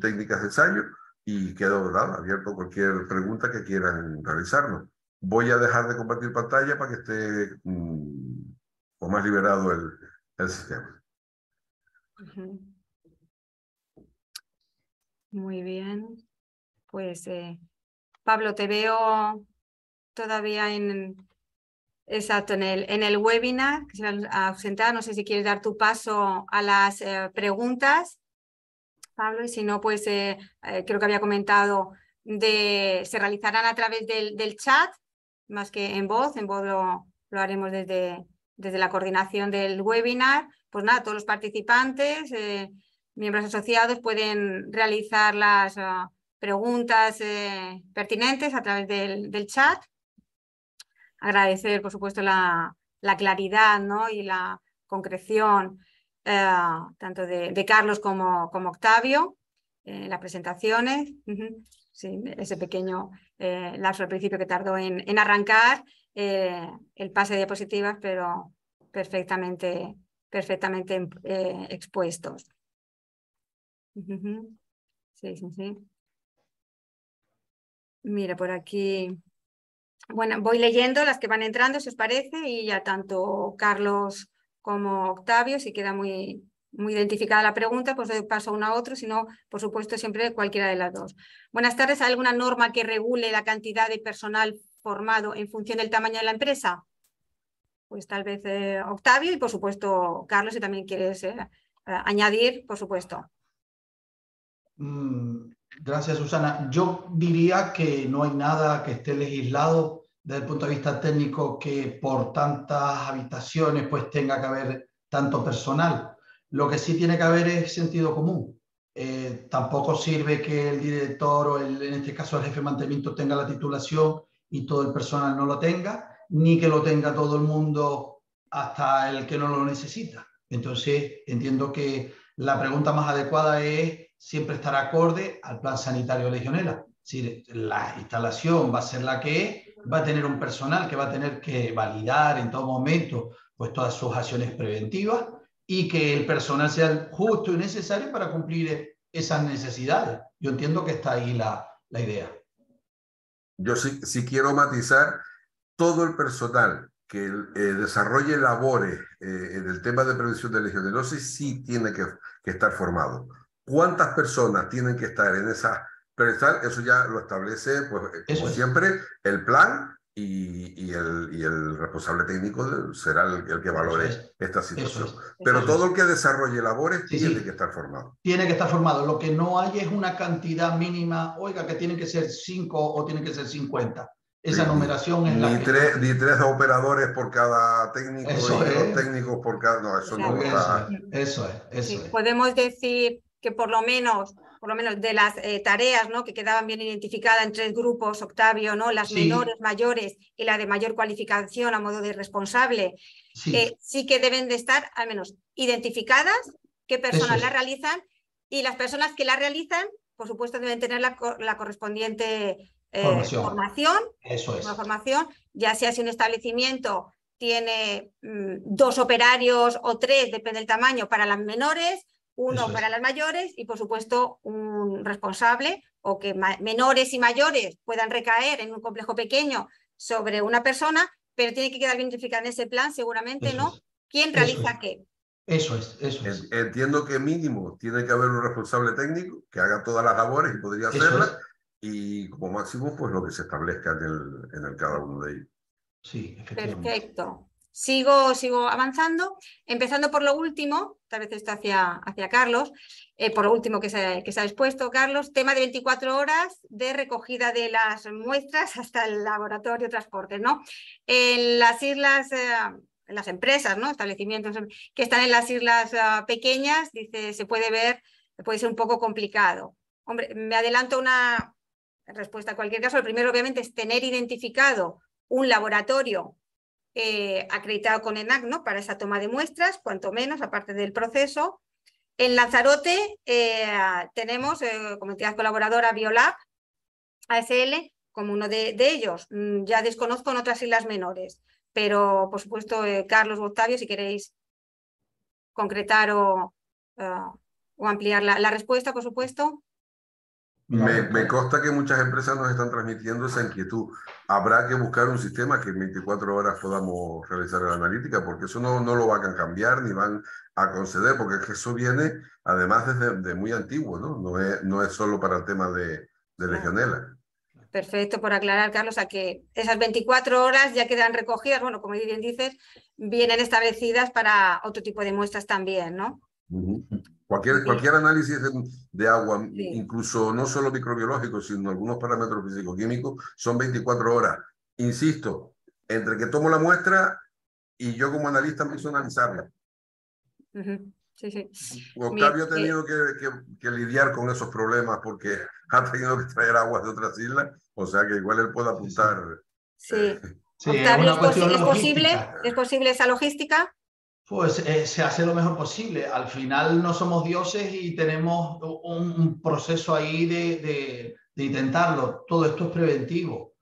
técnicas de ensayo, y quedo abierto a cualquier pregunta que quieran realizarnos. Voy a dejar de compartir pantalla para que esté pues más liberado el sistema. Ujú. Muy bien. Pues Pablo, te veo todavía exacto, en el webinar, que se va a ausentar. No sé si quieres dar tu paso a las preguntas, Pablo, y si no, pues creo que había comentado se realizarán a través del chat, más que en voz lo haremos desde la coordinación del webinar. Pues nada, todos los participantes, miembros asociados, pueden realizar las preguntas pertinentes a través del chat. Agradecer, por supuesto, la claridad, ¿no? Y la concreción tanto de Carlos como Octavio, las presentaciones. Sí, ese pequeño lapso al principio que tardó en arrancar, el pase de diapositivas, pero perfectamente expuestos. Sí, sí, sí. Mira, por aquí. Bueno, voy leyendo las que van entrando, si os parece, y ya tanto Carlos como Octavio, si queda muy identificada la pregunta, pues doy paso a uno a otro, si no, por supuesto, siempre cualquiera de las dos. Buenas tardes, ¿hay alguna norma que regule la cantidad de personal formado en función del tamaño de la empresa? Pues tal vez Octavio y, por supuesto, Carlos, si también quieres añadir, por supuesto. Gracias, Susana. Yo diría que no hay nada que esté legislado desde el punto de vista técnico que por tantas habitaciones pues tenga que haber tanto personal. Lo que sí tiene que haber es sentido común. Tampoco sirve que el director o en este caso el jefe de mantenimiento tenga la titulación y todo el personal no lo tenga, ni que lo tenga todo el mundo hasta el que no lo necesita. Entonces entiendo que la pregunta más adecuada es siempre estar acorde al plan sanitario Legionela. Si la instalación va a ser la que es, va a tener un personal que va a tener que validar en todo momento pues todas sus acciones preventivas y que el personal sea justo y necesario para cumplir esas necesidades. Yo entiendo que está ahí la idea. Yo sí quiero matizar, todo el personal que desarrolle labores en el tema de prevención de legionelosis sí tiene que estar formado. ¿Cuántas personas tienen que estar en esa pedestal? Eso ya lo establece, pues, como siempre, el plan y el responsable técnico será el que valore esta situación. Pero todo el que desarrolle labores tiene que estar formado. Tiene que estar formado. Lo que no hay es una cantidad mínima, oiga, que tienen que ser 5 o tienen que ser 50. Esa numeración es la que... Ni tres operadores por cada técnico eso y dos técnicos por cada... No, eso no está... Eso es. Podemos decir que por lo menos de las tareas, ¿no?, que quedaban bien identificadas en 3 grupos, Octavio, ¿no?, las menores, mayores y la de mayor cualificación a modo de responsable, sí que deben de estar al menos identificadas, qué personas las realizan, y las personas que las realizan, por supuesto, deben tener la correspondiente formación. Eso es. Una formación, ya sea si un establecimiento tiene 2 operarios o 3, depende del tamaño, para las menores, 1 para las mayores y, por supuesto, un responsable, o que menores y mayores puedan recaer en un complejo pequeño sobre una persona, pero tiene que quedar bien identificado en ese plan, seguramente, ¿no? ¿Quién realiza qué? Eso es. Entiendo que mínimo tiene que haber un responsable técnico que haga todas las labores y podría hacerlas, y como máximo, pues lo que se establezca en el cada uno de ellos. Sí, efectivamente. Perfecto. Sigo avanzando, empezando por lo último, tal vez esto hacia Carlos, por lo último que se ha expuesto, Carlos, tema de 24 horas de recogida de las muestras hasta el laboratorio transporte, ¿no? En las islas, en las empresas, ¿no?, establecimientos que están en las islas pequeñas, dice, puede ser un poco complicado. Hombre, me adelanto una respuesta a cualquier caso. Lo primero, obviamente, es tener identificado un laboratorio acreditado con ENAC, ¿no?, para esa toma de muestras, cuanto menos, aparte del proceso. En Lanzarote tenemos como entidad colaboradora Biolab ASL como uno de ellos. Ya desconozco en otras islas menores, pero por supuesto, Carlos o Octavio, si queréis concretar o ampliar la respuesta, por supuesto. Me consta que muchas empresas nos están transmitiendo esa inquietud. Habrá que buscar un sistema que en 24 horas podamos realizar la analítica, porque eso no lo van a cambiar ni van a conceder, porque es que eso viene además desde muy antiguo, ¿no? No es solo para el tema de Legionela. Perfecto, por aclarar, Carlos, a que esas 24 horas ya quedan recogidas, bueno, como bien dices, vienen establecidas para otro tipo de muestras también, ¿no? Cualquier análisis de agua, sí. incluso no solo microbiológico, sino algunos parámetros físico-químicos, son 24 horas. Insisto, entre que tomo la muestra y yo como analista empiezo a analizarla. Sí, sí. Octavio ha tenido que lidiar con esos problemas porque ha tenido que traer aguas de otras islas, o sea que igual él puede apuntar. Sí. Sí, Octavio, es una cuestión ¿es posible esa logística? Pues se hace lo mejor posible. Al final no somos dioses y tenemos un proceso ahí de intentarlo. Todo esto es preventivo.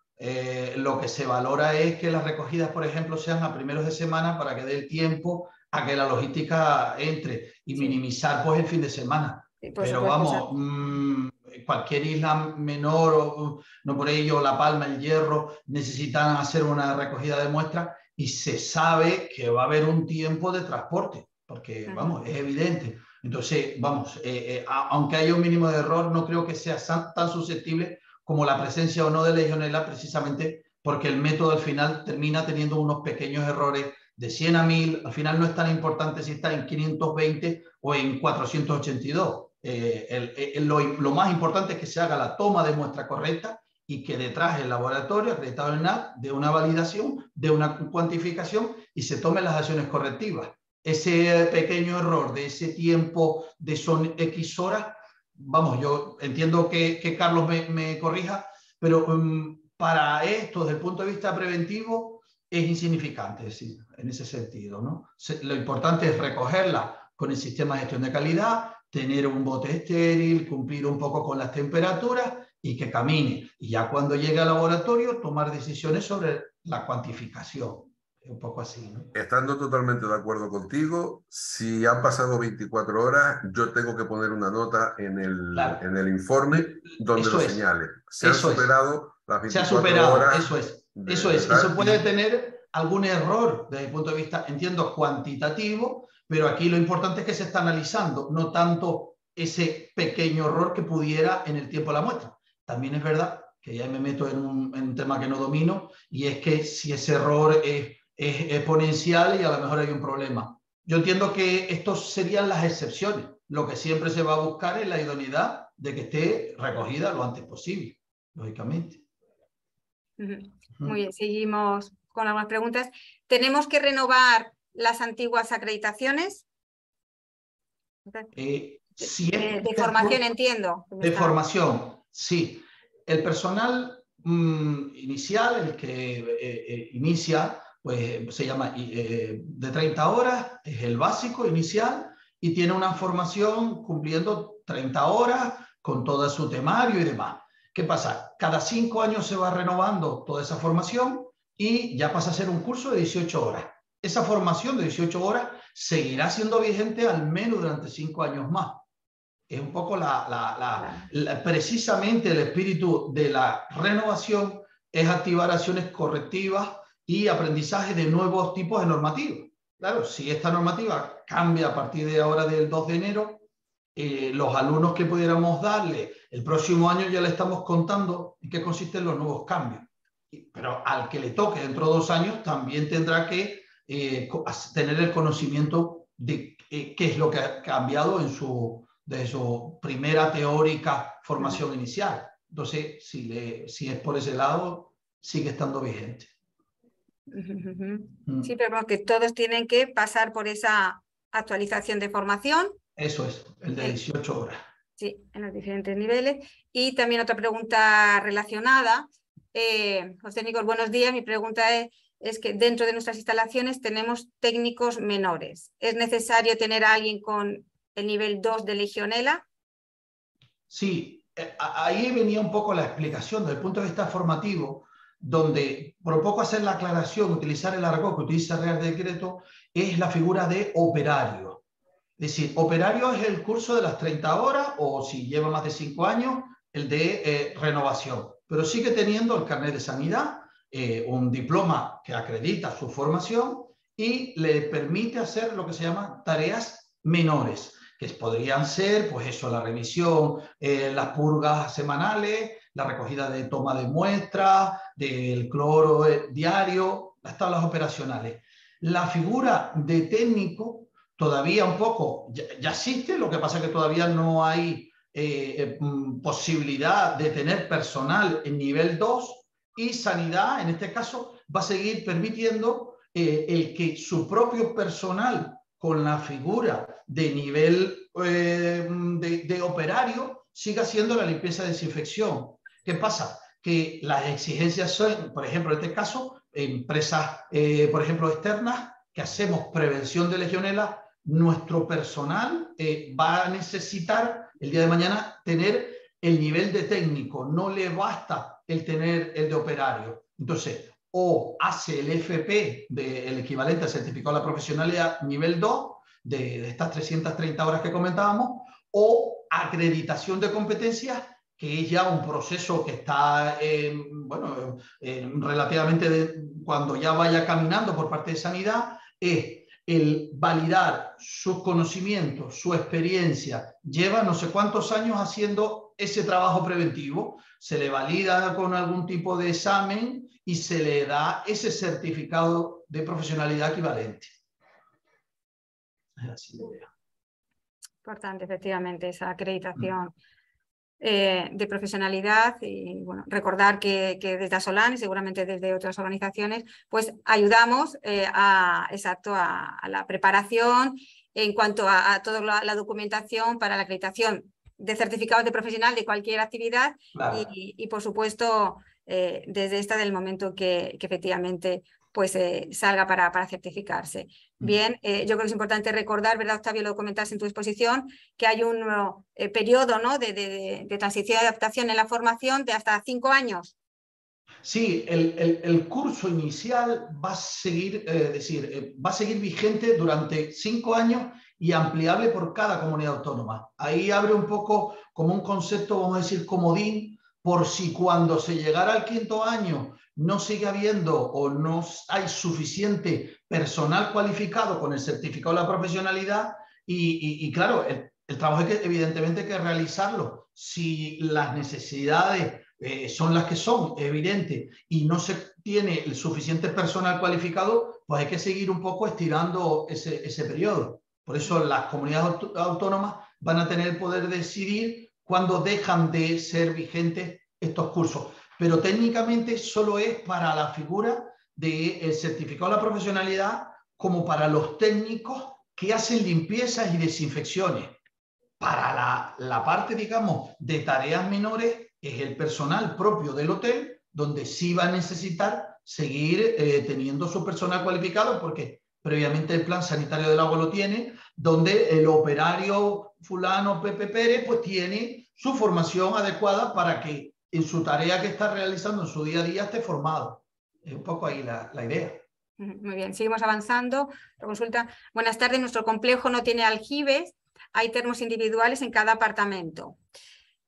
Lo que se valora es que las recogidas, por ejemplo, sean a primeros de semana para que dé el tiempo a que la logística entre y minimizar pues el fin de semana. Sí, pero vamos, cualquier isla menor, no por ello La Palma, El Hierro, necesitan hacer una recogida de muestras y se sabe que va a haber un tiempo de transporte, porque vamos, es evidente. Entonces, vamos, aunque haya un mínimo de error, no creo que sea tan susceptible como la presencia o no de Legionela, precisamente porque el método al final termina teniendo unos pequeños errores de 100 a 1000, al final no es tan importante si está en 520 o en 482. Lo más importante es que se haga la toma de muestra correcta y que detrás el laboratorio acreditado en NAP de una validación, de una cuantificación y se tomen las acciones correctivas. Ese pequeño error de ese tiempo de son X horas, vamos, yo entiendo que Carlos me corrija, pero para esto, desde el punto de vista preventivo, es insignificante, es decir, en ese sentido, ¿no? Lo importante es recogerla con el sistema de gestión de calidad, tener un bote estéril, cumplir un poco con las temperaturas y que camine. Y ya cuando llegue al laboratorio, tomar decisiones sobre la cuantificación. Es un poco así, ¿no? Estando totalmente de acuerdo contigo, si han pasado 24 horas, yo tengo que poner una nota en el informe donde lo señale. Se han superado las 24 horas. Eso es. Eso puede tener algún error desde el punto de vista, entiendo, cuantitativo, pero aquí lo importante es que se está analizando, no tanto ese pequeño error que pudiera en el tiempo de la muestra. También es verdad que ya me meto en un tema que no domino, y es que si ese error es exponencial y a lo mejor hay un problema. Yo entiendo que estos serían las excepciones. Lo que siempre se va a buscar es la idoneidad de que esté recogida lo antes posible, lógicamente. Muy bien, seguimos con algunas preguntas. ¿Tenemos que renovar las antiguas acreditaciones? De formación, entiendo. De formación, sí. El personal inicial, el que inicia, pues se llama de 30 horas, es el básico inicial y tiene una formación cumpliendo 30 horas con todo su temario y demás. ¿Qué pasa? Cada 5 años se va renovando toda esa formación y ya pasa a ser un curso de 18 horas. Esa formación de 18 horas seguirá siendo vigente al menos durante 5 años más. Es un poco precisamente el espíritu de la renovación es activar acciones correctivas y aprendizaje de nuevos tipos de normativas. Claro, si esta normativa cambia a partir de ahora del 2 de enero, los alumnos que pudiéramos darle el próximo año ya le estamos contando en qué consisten los nuevos cambios. Pero al que le toque dentro de 2 años también tendrá que tener el conocimiento de qué es lo que ha cambiado desde su primera teórica formación inicial. Entonces, si es por ese lado, sigue estando vigente. Sí, pero que todos tienen que pasar por esa actualización de formación. Eso es, el de 18 horas. Sí, en los diferentes niveles. Y también otra pregunta relacionada. Los técnicos, buenos días. Mi pregunta es que dentro de nuestras instalaciones tenemos técnicos menores. ¿Es necesario tener a alguien con el nivel 2 de Legionela? Sí, ahí venía un poco la explicación desde el punto de vista formativo, donde por poco hacer la aclaración, utilizar el argot que utiliza el Real Decreto, es la figura de operario. Es decir, operario es el curso de las 30 horas, o si lleva más de 5 años, el de renovación, pero sigue teniendo el carnet de sanidad, un diploma que acredita su formación y le permite hacer lo que se llama tareas menores, que podrían ser, pues eso, la revisión, las purgas semanales, la recogida de toma de muestras, del cloro diario, las tablas operacionales. La figura de técnico todavía un poco ya existe, lo que pasa es que todavía no hay posibilidad de tener personal en nivel 2 y sanidad, en este caso, va a seguir permitiendo el que su propio personal con la figura de nivel de operario siga haciendo la limpieza y desinfección. ¿Qué pasa? Que las exigencias son, por ejemplo, en este caso, empresas, por ejemplo, externas, que hacemos prevención de legionela, nuestro personal va a necesitar el día de mañana tener el nivel de técnico, no le basta el tener el de operario. Entonces, o hace el FP, el equivalente al certificado de la profesionalidad nivel 2, de estas 330 horas que comentábamos, o acreditación de competencias, que es ya un proceso que está, bueno, relativamente cuando ya vaya caminando por parte de sanidad, es el validar sus conocimientos, su experiencia. Lleva no sé cuántos años haciendo ese trabajo preventivo, se le valida con algún tipo de examen y se le da ese certificado de profesionalidad equivalente. Es así de idea. Importante, efectivamente, esa acreditación de profesionalidad y bueno, recordar que desde Asolan y seguramente desde otras organizaciones, pues ayudamos exacto, a la preparación en cuanto a toda la documentación para la acreditación de certificados de profesional de cualquier actividad. Claro. Y por supuesto, desde del momento que efectivamente pues salga para certificarse. Bien, yo creo que es importante recordar, ¿verdad, Octavio? Lo comentaste en tu exposición, que hay un periodo, ¿no?, de transición y adaptación en la formación de hasta 5 años. Sí, el curso inicial va a seguir, va a seguir vigente durante 5 años y ampliable por cada comunidad autónoma. Ahí abre un poco como un concepto, vamos a decir, comodín, por si cuando se llegara al 5.º año no sigue habiendo o no hay suficiente personal cualificado con el certificado de la profesionalidad y claro, el trabajo hay que, evidentemente, hay que realizarlo. Si las necesidades son las que son, evidente, y no se tiene el suficiente personal cualificado, pues hay que seguir un poco estirando ese periodo. Por eso las comunidades autónomas van a tener el poder de decidir cuándo dejan de ser vigentes estos cursos. Pero técnicamente solo es para la figura del certificado de la profesionalidad como para los técnicos que hacen limpiezas y desinfecciones. Para la parte, digamos, de tareas menores, es el personal propio del hotel, donde sí va a necesitar seguir teniendo su personal cualificado, porque previamente el plan sanitario del agua lo tiene, donde el operario fulano Pepe Pérez pues tiene su formación adecuada para que en su tarea que está realizando en su día a día esté formado. Es un poco ahí la idea. Muy bien, seguimos avanzando. La consulta. Buenas tardes, nuestro complejo no tiene aljibes, hay termos individuales en cada apartamento.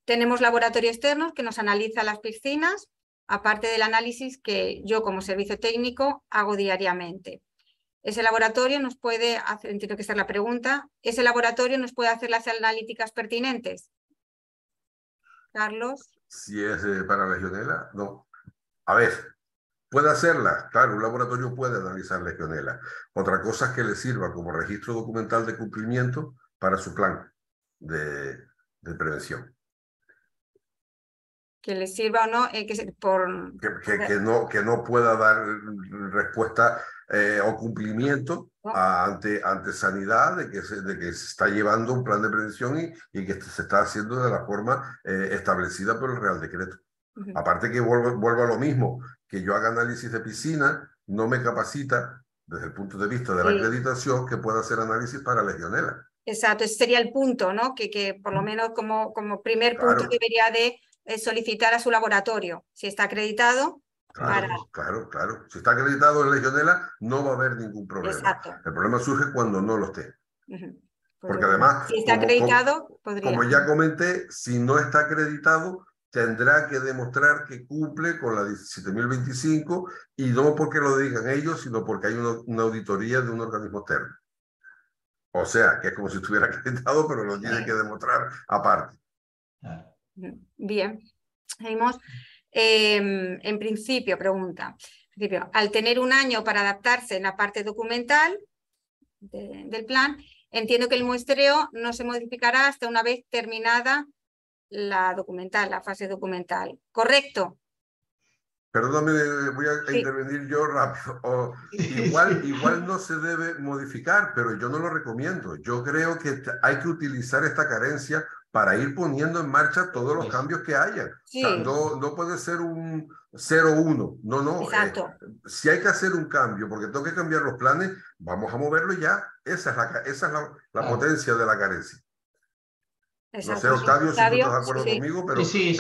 Tenemos laboratorio externo que nos analiza las piscinas, aparte del análisis que yo como servicio técnico hago diariamente. Ese laboratorio nos puede hacer, entiendo que esta es la pregunta, ¿ese laboratorio nos puede hacer las analíticas pertinentes? Carlos. Si es para legionela, no. A ver, puede hacerla, claro, un laboratorio puede analizar legionela. Otra cosa es que le sirva como registro documental de cumplimiento para su plan de prevención. Que le sirva o no, que no pueda dar respuesta o cumplimiento ante sanidad de que se está llevando un plan de prevención y que se está haciendo de la forma establecida por el Real Decreto. Aparte que vuelvo a lo mismo, que yo haga análisis de piscina no me capacita desde el punto de vista de la acreditación que pueda hacer análisis para legionela. Exacto, ese sería el punto, ¿no? Que por lo menos como primer punto debería de solicitar a su laboratorio, si está acreditado. Claro. Si está acreditado en legionela, no va a haber ningún problema. Exacto. El problema surge cuando no lo esté. Pues porque además, si está acreditado, podría. Como ya comenté, si no está acreditado, tendrá que demostrar que cumple con la 17.025 y no porque lo digan ellos, sino porque hay una auditoría de un organismo externo. O sea, que es como si estuviera acreditado, pero lo tiene que demostrar aparte. Bien, seguimos. En principio, pregunta. En principio, al tener un año para adaptarse en la parte documental del plan, entiendo que el muestreo no se modificará hasta una vez terminada la documental, la fase documental. ¿Correcto? Perdóname, voy a intervenir yo rápido. Igual no se debe modificar, pero yo no lo recomiendo. Yo creo que hay que utilizar esta carencia para ir poniendo en marcha todos los cambios que haya. Sí. O sea, no puede ser un 0-1. No. Exacto. Si hay que hacer un cambio, porque tengo que cambiar los planes, vamos a moverlo ya. Esa es la potencia de la carencia. Exacto. No sé, Octavio, si tú estás de acuerdo conmigo, pero... Sí,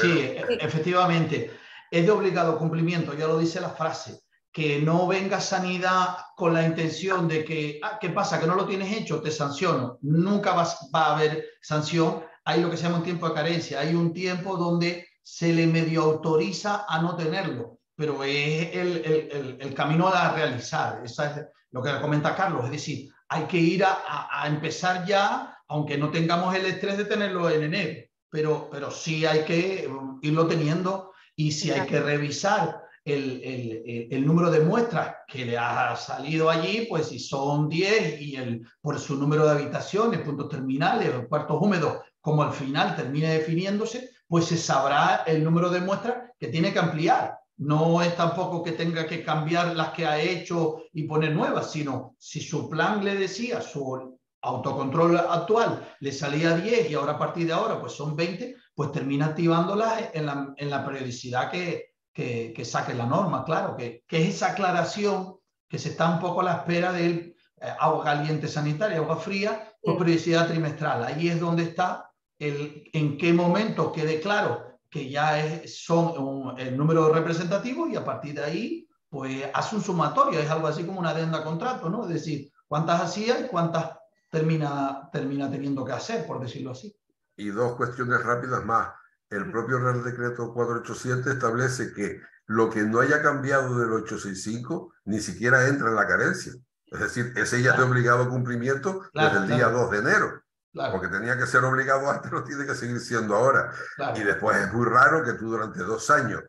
efectivamente. Es de obligado cumplimiento, ya lo dice la frase, que no venga sanidad con la intención de que, ¿qué pasa? Que no lo tienes hecho, te sanciono. Nunca va a haber sanción. Hay lo que se llama un tiempo de carencia, hay un tiempo donde se le medio autoriza a no tenerlo, pero es el camino a realizar. Eso es lo que comenta Carlos, es decir, hay que ir a empezar ya, aunque no tengamos el estrés de tenerlo en enero, pero sí hay que irlo teniendo. Y si hay que revisar el número de muestras que le ha salido allí, pues si son 10 y por su número de habitaciones, puntos terminales o cuartos húmedos, como al final termine definiéndose, pues se sabrá el número de muestras que tiene que ampliar. No es tampoco que tenga que cambiar las que ha hecho y poner nuevas, sino si su plan le decía, su autocontrol actual le salía 10 y ahora a partir de ahora pues son 20, pues termina activándolas en la periodicidad que saque la norma, claro, que es esa aclaración que se está un poco a la espera del agua caliente sanitaria, agua fría, por periodicidad trimestral. Ahí es donde está en qué momento quede claro que ya son el número representativo y a partir de ahí pues hace un sumatorio, es algo así como una adenda a contrato, ¿no? Es decir, cuántas hacía y cuántas termina teniendo que hacer, por decirlo así. Y dos cuestiones rápidas más. El propio Real Decreto 487 establece que lo que no haya cambiado del 865 ni siquiera entra en la carencia. Es decir, ese ya es de obligado cumplimiento desde el día 2 de enero. Porque tenía que ser obligado antes, lo tiene que seguir siendo ahora. Y después es muy raro que tú durante 2 años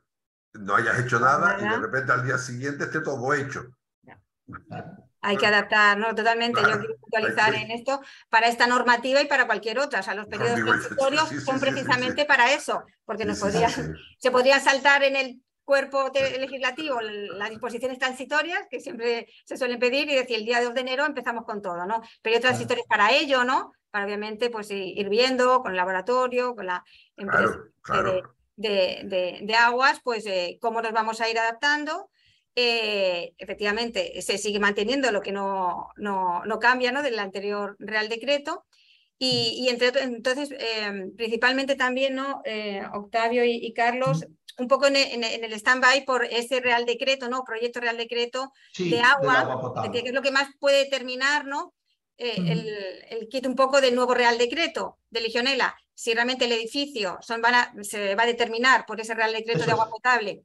no hayas hecho nada y de repente al día siguiente esté todo hecho. Hay que adaptar, ¿no? Totalmente. Yo quiero puntualizar en esto para esta normativa y para cualquier otra. O sea, los periodos transitorios son precisamente para eso, porque se podría saltar en el cuerpo legislativo las disposiciones transitorias que siempre se suelen pedir y decir el día 2 de enero empezamos con todo, ¿no? Periodos transitorios para ello, ¿no? Para obviamente pues ir viendo con el laboratorio, con la empresa de aguas, pues cómo nos vamos a ir adaptando. Efectivamente se sigue manteniendo lo que no cambia, ¿no? Del anterior Real Decreto y entonces principalmente también, ¿no? Octavio y Carlos, un poco en el stand-by por ese Real Decreto, ¿no? Proyecto Real Decreto de agua que es lo que más puede determinar, ¿no? El kit un poco del nuevo Real Decreto de Legionela, si realmente el edificio se va a determinar por ese Real Decreto de agua potable,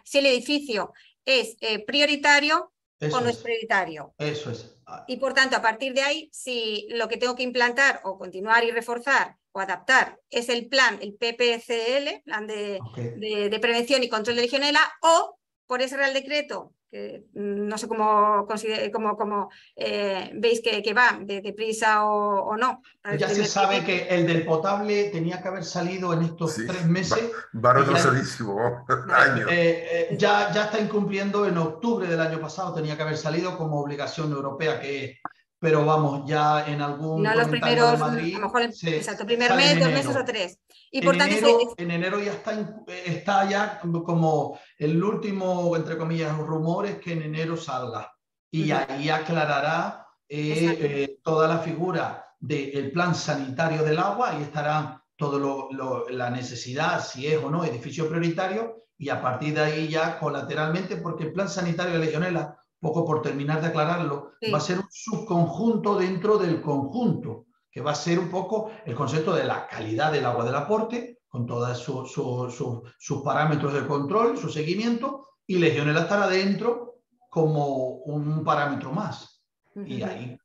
si el edificio es prioritario o no es prioritario. Eso es. Y por tanto, a partir de ahí, si lo que tengo que implantar o continuar y reforzar o adaptar es el plan, el PPCL, plan de prevención y control de Legionela, o por ese Real Decreto, que no sé cómo veis que va, de prisa o no. Ya se sabe que el del potable tenía que haber salido en estos 3 meses. Va retrasadísimo. Ya está incumpliendo en octubre del año pasado, tenía que haber salido como obligación europea que es. Pero vamos, ya en algún los primeros, de Madrid, a lo mejor exacto, primer mes, 2 meses o 3. Y por tanto, en enero ya está ya como el último, entre comillas, rumores que en enero salga. Y ahí aclarará toda la figura del plan sanitario del agua, ahí estará todo la necesidad, si es o no edificio prioritario, y a partir de ahí ya colateralmente, porque el plan sanitario de Legionela, poco por terminar de aclararlo, va a ser un subconjunto dentro del conjunto, que va a ser un poco el concepto de la calidad del agua del aporte, con todos sus parámetros de control, su seguimiento, y Legionela estará dentro como un parámetro más. Y ahí,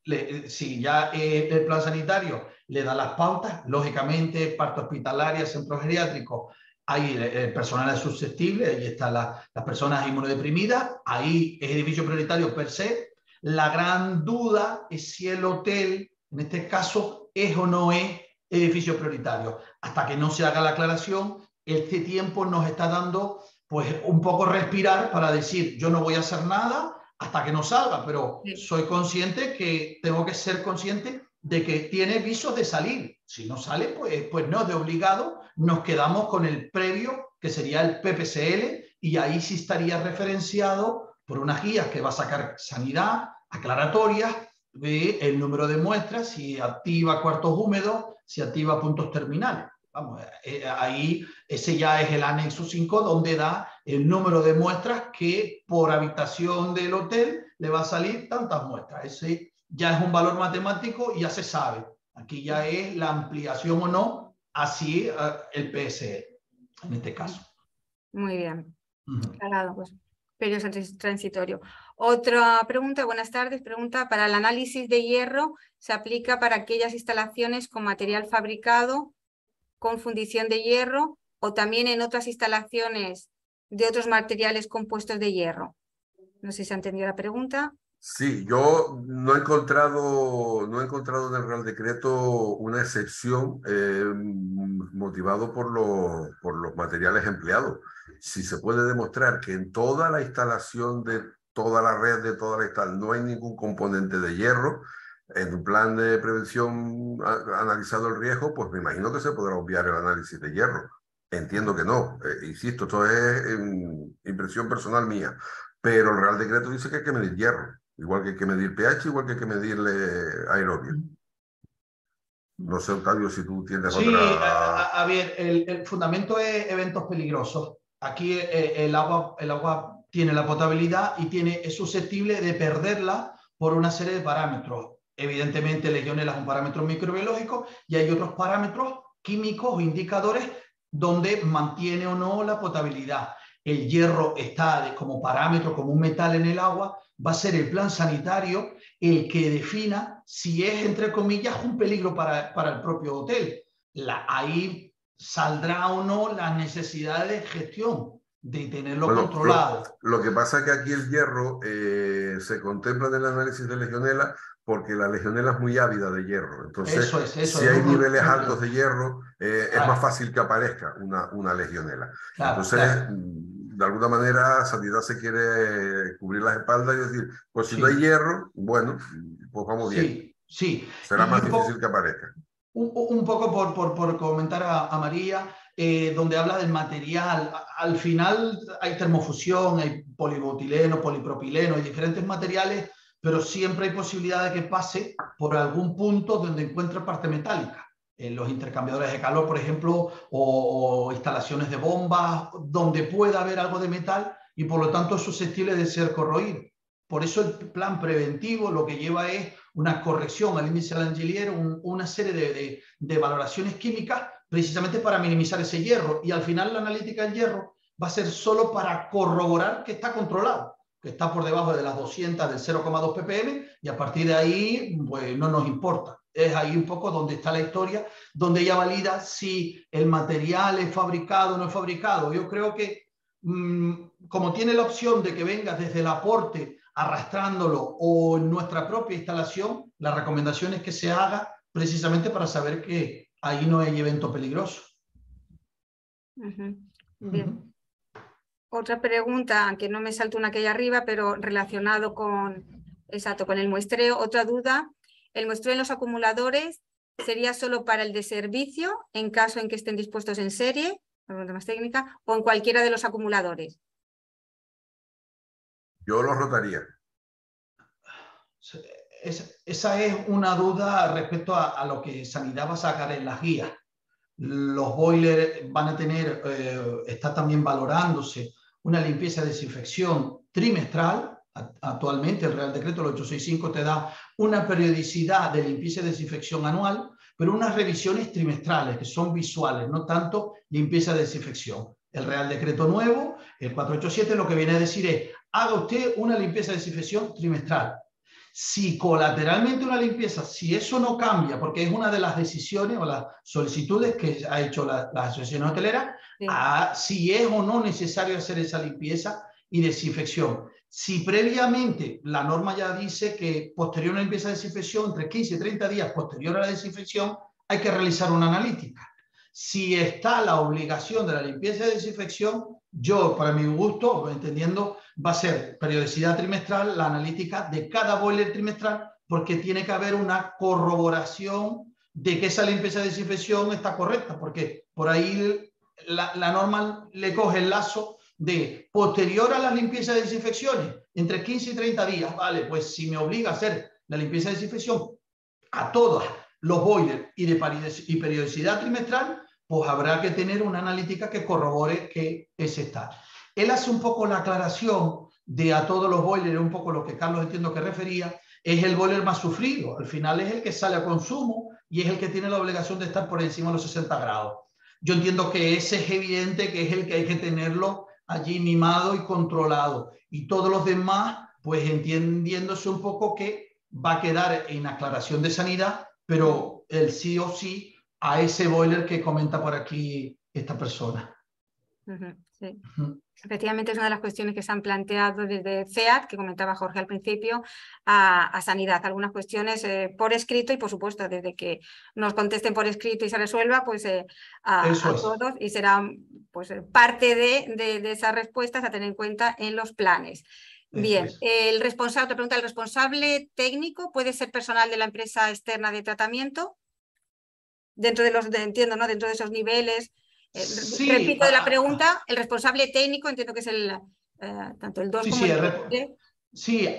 si ya el plan sanitario le da las pautas, lógicamente, parto hospitalaria, centro geriátrico, ahí el personal es susceptible, ahí están las personas inmunodeprimidas, ahí es edificio prioritario per se. La gran duda es si el hotel, en este caso, es o no es edificio prioritario. Hasta que no se haga la aclaración, este tiempo nos está dando pues un poco respirar para decir, yo no voy a hacer nada hasta que no salga, pero soy consciente que tengo que ser consciente de que tiene visos de salir. Si no sale, pues no, de obligado nos quedamos con el previo, que sería el PPCL, y ahí sí estaría referenciado por unas guías que va a sacar Sanidad, aclaratorias, el número de muestras, si activa cuartos húmedos, si activa puntos terminales. Vamos, ahí ese ya es el anexo 5, donde da el número de muestras que por habitación del hotel le va a salir tantas muestras. Ese ya es un valor matemático y ya se sabe. Aquí ya es la ampliación o no, así el PSE, en este caso. Muy bien. Claro, pues periodo transitorio. Otra pregunta, buenas tardes, pregunta, ¿para el análisis de hierro se aplica para aquellas instalaciones con material fabricado con fundición de hierro o también en otras instalaciones de otros materiales compuestos de hierro? No sé si se ha entendido la pregunta. Sí, yo no he encontrado en el Real Decreto una excepción motivado por los materiales empleados. Si se puede demostrar que en toda la instalación de toda la red, de toda la instalación, no hay ningún componente de hierro, en un plan de prevención analizado el riesgo, pues me imagino que se podrá obviar el análisis de hierro. Entiendo que no. Insisto, esto es impresión personal mía. Pero el Real Decreto dice que hay que medir hierro. Igual que hay que medir pH, igual que hay que medirle aerobio. No sé, Octavio, si tú tienes sí, otra... a ver, el fundamento es eventos peligrosos. Aquí el agua tiene la potabilidad y es susceptible de perderla por una serie de parámetros. Evidentemente, Legionela es un parámetro microbiológico y hay otros parámetros químicos o indicadores donde mantiene o no la potabilidad. El hierro está como parámetro, como un metal en el agua, va a ser el plan sanitario el que defina si es, entre comillas, un peligro para el propio hotel. Ahí saldrá o no las necesidades de gestión, de tenerlo controlado. Lo que pasa es que aquí el hierro se contempla en el análisis de Legionela porque la Legionela es muy ávida de hierro. Entonces, si hay niveles altos de hierro, es más fácil que aparezca una Legionela. Entonces, de alguna manera, Sanidad se quiere cubrir las espaldas y decir, pues si no hay hierro, bueno, pues vamos bien. Sí. Será más difícil que aparezca. Un poco por comentar a María, donde habla del material. Al final hay termofusión, hay polibutileno, polipropileno, hay diferentes materiales, pero siempre hay posibilidad de que pase por algún punto donde encuentre parte metálica. En los intercambiadores de calor, por ejemplo, o instalaciones de bombas, donde pueda haber algo de metal y por lo tanto es susceptible de ser corroído. Por eso el plan preventivo lo que lleva es una corrección al índice Langelier, una serie de valoraciones químicas precisamente para minimizar ese hierro. Y al final la analítica del hierro va a ser solo para corroborar que está controlado, que está por debajo de las 200 del 0,2 ppm y a partir de ahí pues no nos importa. Es ahí un poco donde está la historia, donde ella valida si el material es fabricado o no es fabricado. Yo creo que como tiene la opción de que venga desde el aporte arrastrándolo o en nuestra propia instalación, la recomendación es que se haga precisamente para saber que ahí no hay evento peligroso. Bien. Otra pregunta, aunque no me salto una que hay arriba, pero relacionado con el muestreo. Otra duda, ¿el muestreo en los acumuladores sería solo para el de servicio en caso en que estén dispuestos en serie, pregunta más técnica, o en cualquiera de los acumuladores? Yo lo rotaría. Esa es una duda respecto a lo que Sanidad va a sacar en las guías. Los boilers van a tener, está también valorándose una limpieza y desinfección trimestral, Actualmente el Real Decreto, el 865, te da una periodicidad de limpieza y desinfección anual, pero unas revisiones trimestrales que son visuales, no tanto limpieza y desinfección. El Real Decreto nuevo, el 487, lo que viene a decir es: haga usted una limpieza y desinfección trimestral. Si colateralmente una limpieza, si eso no cambia, porque es una de las decisiones o las solicitudes que ha hecho la Asociación Hotelera, Sí. Si es o no necesario hacer esa limpieza y desinfección. Si previamente la norma ya dice que posterior a una limpieza de desinfección, entre 15 y 30 días posterior a la desinfección, hay que realizar una analítica. Si está la obligación de la limpieza de desinfección, yo, para mi gusto, entendiendo, va a ser periodicidad trimestral, la analítica de cada boiler trimestral, porque tiene que haber una corroboración de que esa limpieza de desinfección está correcta, porque por ahí la norma le coge el lazo de posterior a las limpiezas de desinfecciones, entre 15 y 30 días, vale, pues si me obliga a hacer la limpieza de desinfección a todos los boilers y periodicidad trimestral, pues habrá que tener una analítica que corrobore que ese está. Él hace un poco la aclaración de a todos los boilers, un poco lo que Carlos entiendo que refería, es el boiler más sufrido, al final es el que sale a consumo y es el que tiene la obligación de estar por encima de los 60 grados. Yo entiendo que ese es evidente que es el que hay que tenerlo allí mimado y controlado. Y todos los demás, pues entendiéndose un poco que va a quedar en aclaración de sanidad, pero el sí o sí a ese boiler que comenta por aquí esta persona. Sí. Efectivamente, es una de las cuestiones que se han planteado desde CEAT, que comentaba Jorge al principio, a Sanidad. Algunas cuestiones por escrito y, por supuesto, desde que nos contesten por escrito y se resuelva, pues a todos, y será pues, parte de esas respuestas a tener en cuenta en los planes. Bien, el responsable, otra pregunta, ¿el responsable técnico puede ser personal de la empresa externa de tratamiento? Dentro de los, entiendo, ¿no? Dentro de esos niveles. Sí, repito de la pregunta, el responsable técnico, entiendo que es tanto el 2 como el 3. Sí,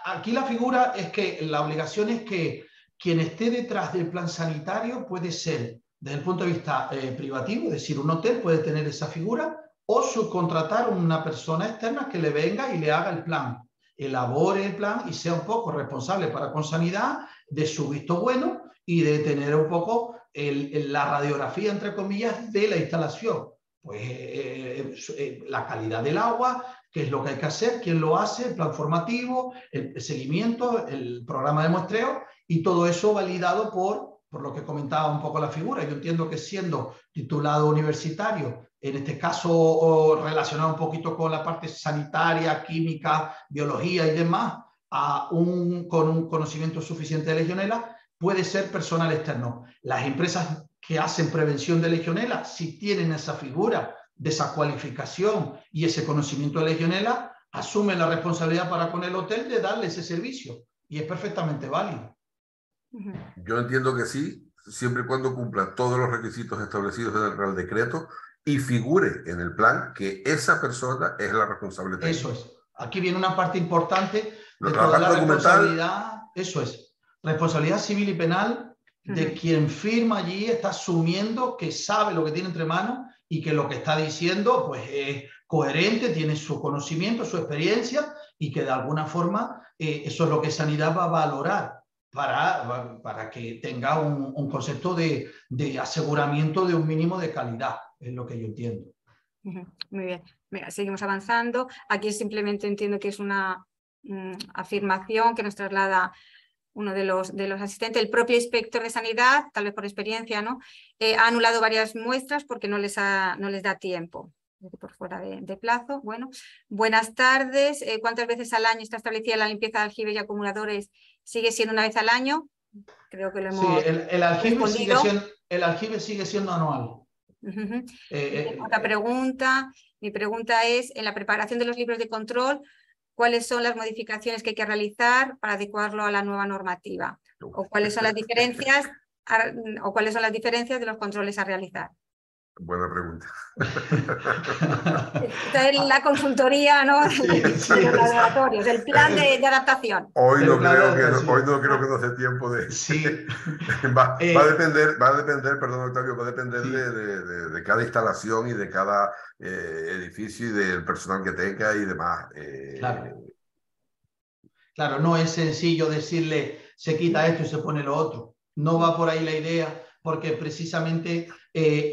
aquí la figura es que la obligación es que quien esté detrás del plan sanitario puede ser, desde el punto de vista privativo, es decir, un hotel puede tener esa figura, o subcontratar a una persona externa que le venga y le haga el plan, elabore el plan y sea un poco responsable para con sanidad de su visto bueno y de tener un poco la radiografía, entre comillas, de la instalación. Pues la calidad del agua, qué es lo que hay que hacer, quién lo hace, el plan formativo, el seguimiento, el programa de muestreo y todo eso validado por lo que comentaba un poco la figura. Yo entiendo que siendo titulado universitario, en este caso relacionado un poquito con la parte sanitaria, química, biología y demás, con un conocimiento suficiente de Legionela, puede ser personal externo. Las empresas que hacen prevención de Legionela, si tienen esa figura de esa cualificación y ese conocimiento de Legionela, asumen la responsabilidad para con el hotel de darle ese servicio y es perfectamente válido. Yo entiendo que sí, siempre y cuando cumpla todos los requisitos establecidos en el Real Decreto y figure en el plan que esa persona es la responsable técnica. Eso es. Aquí viene una parte importante de toda la responsabilidad. Eso es. Responsabilidad civil y penal de quien firma allí, está asumiendo que sabe lo que tiene entre manos y que lo que está diciendo pues es coherente, tiene su conocimiento, su experiencia y que de alguna forma eso es lo que Sanidad va a valorar para que tenga un concepto de aseguramiento de un mínimo de calidad, es lo que yo entiendo. Muy bien. Mira, seguimos avanzando. Aquí simplemente entiendo que es una afirmación que nos traslada uno de los asistentes, el propio inspector de sanidad, tal vez por experiencia, ¿no? Ha anulado varias muestras porque no les da tiempo, por fuera de plazo. Bueno, buenas tardes. ¿Cuántas veces al año está establecida la limpieza de aljibes y acumuladores? ¿Sigue siendo una vez al año? Creo que lo hemos respondido. El aljibe sigue siendo anual. Otra pregunta. Mi pregunta es, en la preparación de los libros de control, ¿cuáles son las modificaciones que hay que realizar para adecuarlo a la nueva normativa? ¿O cuáles son las diferencias, de los controles a realizar? Buena pregunta. Esta es la consultoría, ¿no? Sí, de los laboratorios, el plan de adaptación. Hoy no creo que nos dé tiempo de... Sí. va a depender, perdón Octavio, va a depender sí. de cada instalación y de cada edificio y del personal que tenga y demás. Claro. Claro, no es sencillo decirle se quita esto y se pone lo otro. No va por ahí la idea, porque precisamente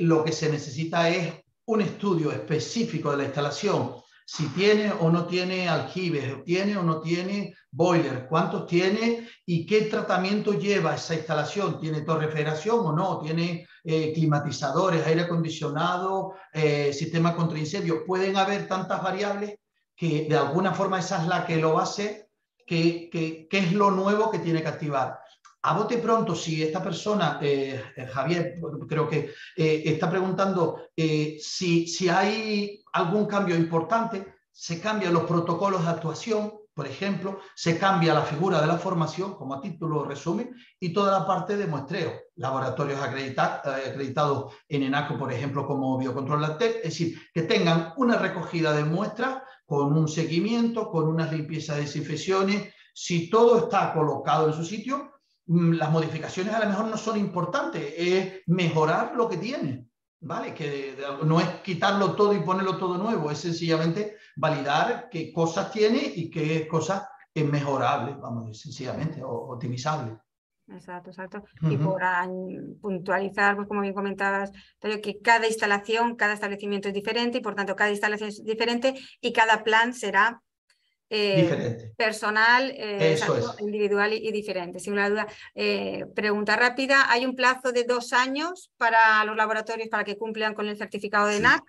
lo que se necesita es un estudio específico de la instalación. Si tiene o no tiene aljibes, tiene o no tiene boiler, cuántos tiene y qué tratamiento lleva esa instalación. ¿Tiene torre de refrigeración o no? ¿Tiene climatizadores, aire acondicionado, sistema contra incendio? Pueden haber tantas variables que de alguna forma esa es la que lo va a hacer, que es lo nuevo que tiene que activar. A bote pronto, si esta persona, Javier, creo que está preguntando si hay algún cambio importante, se cambian los protocolos de actuación, por ejemplo, se cambia la figura de la formación, como a título resumen, y toda la parte de muestreo. Laboratorios acreditados en ENACO, por ejemplo, como Biocontrol Labtec, es decir, que tengan una recogida de muestras con un seguimiento, con unas limpiezas de desinfecciones. Si todo está colocado en su sitio, las modificaciones a lo mejor no son importantes, es mejorar lo que tiene, ¿vale? Que no es quitarlo todo y ponerlo todo nuevo, es sencillamente validar qué cosas tiene y qué cosas es mejorable, vamos a decir, sencillamente, o optimizable. Exacto, exacto. Y por puntualizar, pues como bien comentabas, que cada instalación, cada establecimiento es diferente y por tanto cada instalación es diferente y cada plan será diferente. Personal, Eso exacto, es. individual y diferente. Sin una duda, pregunta rápida, ¿hay un plazo de 2 años para los laboratorios para que cumplan con el certificado de NAC?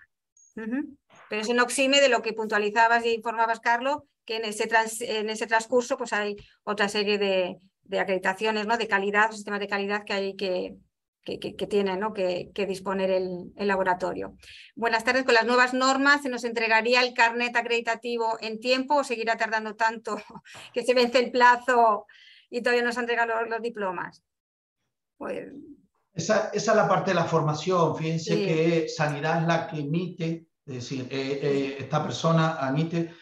Pero eso no exime de lo que puntualizabas y informabas, Carlos, que en ese transcurso pues hay otra serie de acreditaciones, ¿no? De calidad, sistemas de calidad que hay que tiene, ¿no? que disponer el laboratorio. Buenas tardes. Con las nuevas normas, ¿se nos entregaría el carnet acreditativo en tiempo o seguirá tardando tanto que se vence el plazo y todavía no se han entregado los diplomas? Pues... Esa es la parte de la formación. Fíjense Sí. que Sanidad es la que emite, es decir, esta persona emite,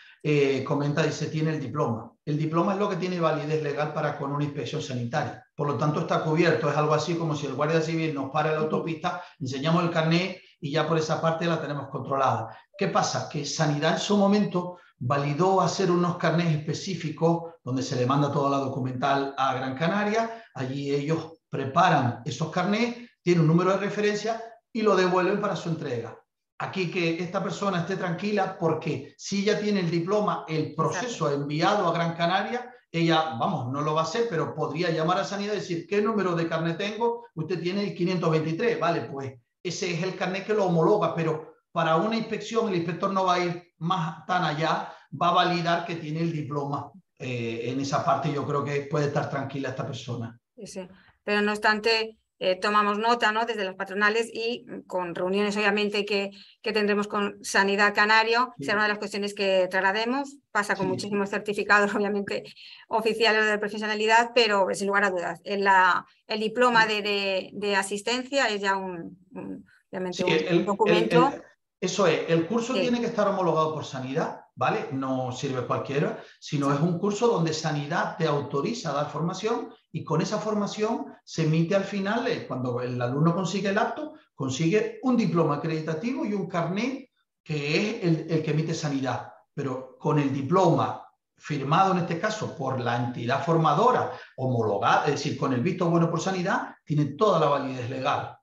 comenta, dice, tiene el diploma. El diploma es lo que tiene validez legal para con una inspección sanitaria. Por lo tanto, está cubierto. Es algo así como si el guardia civil nos para en la autopista, enseñamos el carnet y ya por esa parte la tenemos controlada. ¿Qué pasa? Que Sanidad en su momento validó hacer unos carnets específicos donde se le manda toda la documental a Gran Canaria. Allí ellos preparan esos carnets, tienen un número de referencia y lo devuelven para su entrega. Aquí que esta persona esté tranquila porque si ella tiene el diploma, el proceso enviado a Gran Canaria, ella, vamos, no lo va a hacer, pero podría llamar a Sanidad y decir, ¿qué número de carnet tengo? Usted tiene el 523, vale, pues ese es el carnet que lo homologa, pero para una inspección el inspector no va a ir más tan allá, va a validar que tiene el diploma. En esa parte yo creo que puede estar tranquila esta persona. Sí. Pero no obstante, tomamos nota, ¿no? Desde las patronales y con reuniones obviamente que tendremos con Sanidad Canario, será una de las cuestiones que traslademos. Pasa con muchísimos certificados obviamente oficiales de profesionalidad, pero sin lugar a dudas, el diploma de asistencia es ya obviamente un documento. Eso es, el curso tiene que estar homologado por Sanidad, ¿vale? No sirve cualquiera, sino es un curso donde Sanidad te autoriza a dar formación y con esa formación se emite al final, cuando el alumno consigue el acto, consigue un diploma acreditativo y un carnet que es el que emite Sanidad. Pero con el diploma firmado en este caso por la entidad formadora, homologada, es decir, con el visto bueno por Sanidad, tiene toda la validez legal.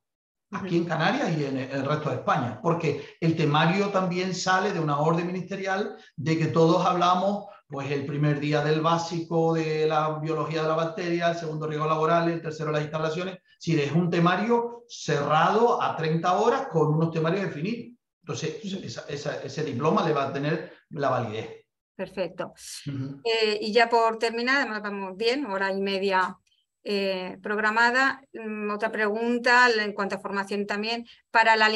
Aquí en Canarias y en el resto de España, porque el temario también sale de una orden ministerial de que todos hablamos, pues el primer día del básico de la biología de la bacteria, el segundo riesgos laborales, el tercero las instalaciones, si es un temario cerrado a 30 horas con unos temarios definidos. Entonces, ese diploma le va a tener la validez. Perfecto. Y ya por terminar, además vamos bien, 1:30 programada. Otra pregunta en cuanto a formación también. ¿Para las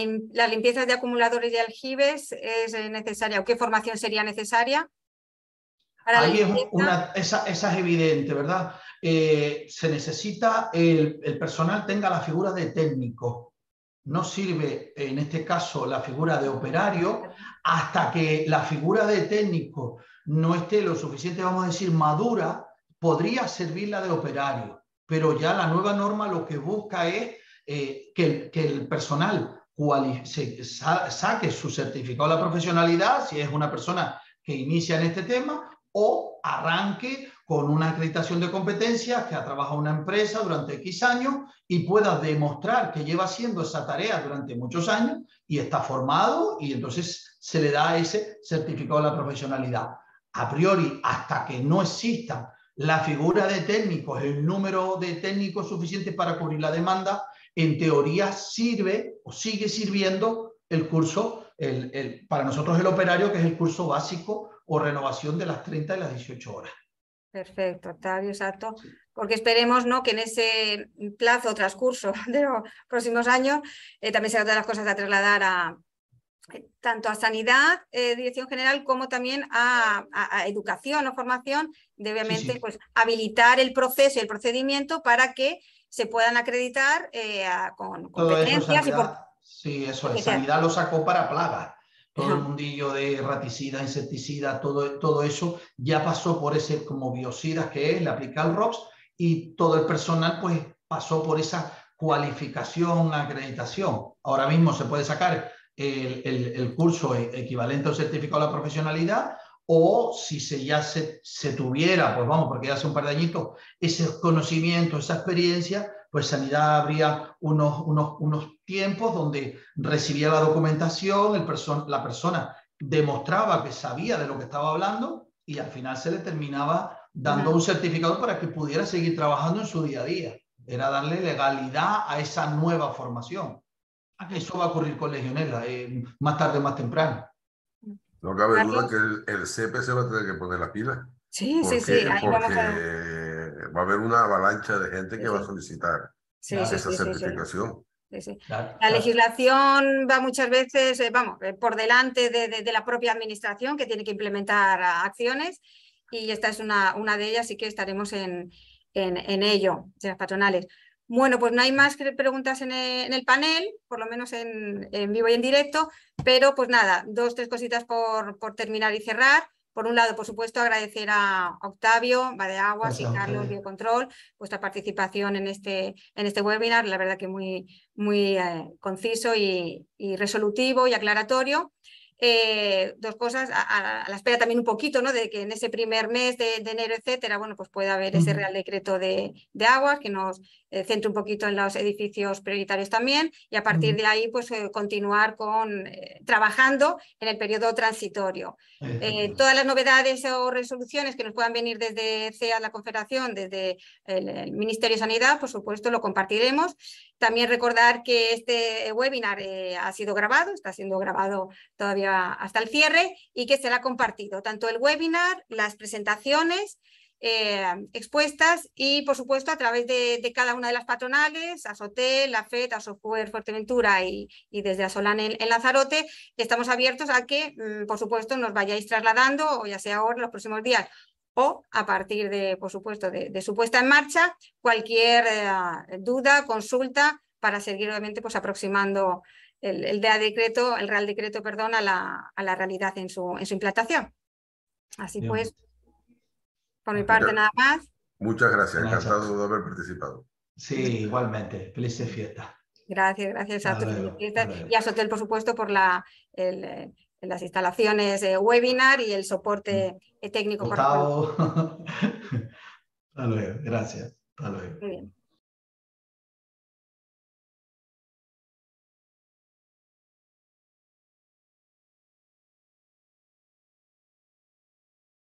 limpiezas de acumuladores y aljibes es necesaria o qué formación sería necesaria? Ahí esa es evidente, ¿verdad? Se necesita el personal tenga la figura de técnico. No sirve en este caso la figura de operario hasta que la figura de técnico no esté lo suficiente, vamos a decir, madura, podría servir la de operario. Pero ya la nueva norma lo que busca es que el personal saque su certificado de la profesionalidad, si es una persona que inicia en este tema, o arranque con una acreditación de competencias, que ha trabajado en una empresa durante X años y pueda demostrar que lleva haciendo esa tarea durante muchos años y está formado, y entonces se le da ese certificado de la profesionalidad. A priori, hasta que no exista la figura de técnicos, el número de técnicos suficiente para cubrir la demanda, en teoría sirve o sigue sirviendo el curso, para nosotros el operario, que es el curso básico o renovación de las 30 y las 18 horas. Perfecto, Octavio, exacto. Porque esperemos, ¿no?, que en ese plazo o transcurso de los próximos años también será otra de las cosas a trasladar tanto a sanidad, dirección general, como también a educación o formación, de obviamente pues habilitar el proceso y el procedimiento para que se puedan acreditar con competencias. Sí, eso es. Sanidad lo sacó para plagas. Todo el mundillo de raticida, insecticida, todo eso ya pasó por ese, como biocidas que es, le aplica el ROX, y todo el personal pues pasó por esa cualificación, acreditación. Ahora mismo se puede sacar el curso equivalente al certificado de la profesionalidad, o si ya se tuviera, pues vamos, porque ya hace un par de añitos, ese conocimiento, esa experiencia, pues sanidad habría unos tiempos donde recibía la documentación, la persona demostraba que sabía de lo que estaba hablando, y al final se le terminaba dando un certificado para que pudiera seguir trabajando en su día a día. Era darle legalidad a esa nueva formación. Eso va a ocurrir con Legionela, más tarde o más temprano. No cabe duda que el CEPE se va a tener que poner las pilas. Sí, porque, sí, sí. Ahí porque va a haber una avalancha de gente que va a solicitar esa certificación. Claro, la legislación va muchas veces, por delante de la propia administración, que tiene que implementar acciones, y esta es una de ellas, y que estaremos en ello, de las patronales. Bueno, pues no hay más preguntas en el panel, por lo menos en vivo y en directo, pero pues nada, 2 o 3 cositas por terminar y cerrar. Por un lado, por supuesto, agradecer a Octavio, Badeaguas y Carlos Biocontrol vuestra participación en este webinar, la verdad que muy conciso y resolutivo y aclaratorio. 2 cosas, a la espera también un poquito, ¿no?, de que en ese primer mes de enero, etcétera, bueno, pues pueda haber ese Real Decreto de aguas que nos centre un poquito en los edificios prioritarios también, y a partir de ahí pues continuar trabajando en el periodo transitorio. Todas las novedades o resoluciones que nos puedan venir desde CEA, la Confederación, desde el Ministerio de Sanidad, por supuesto lo compartiremos. También recordar que este webinar ha sido grabado, está siendo grabado todavía hasta el cierre, y que será compartido tanto el webinar, las presentaciones expuestas, y por supuesto a través de cada una de las patronales, Asotel, la FED, Asofuer Fuerteventura y desde Asolan en Lanzarote. Estamos abiertos a que por supuesto nos vayáis trasladando, o ya sea ahora, en los próximos días, o a partir de, por supuesto, de su puesta en marcha, cualquier duda, consulta, para seguir obviamente pues aproximando el Real Decreto, perdón, a la realidad en su implantación. Así bien. Pues, por mi parte nada más. Muchas gracias, encantado de haber participado. Sí, igualmente, felices fiestas. Gracias a todos, y a Sotel, por supuesto, por las instalaciones webinar y el soporte técnico. Hasta luego, gracias. Hasta luego. Muy bien.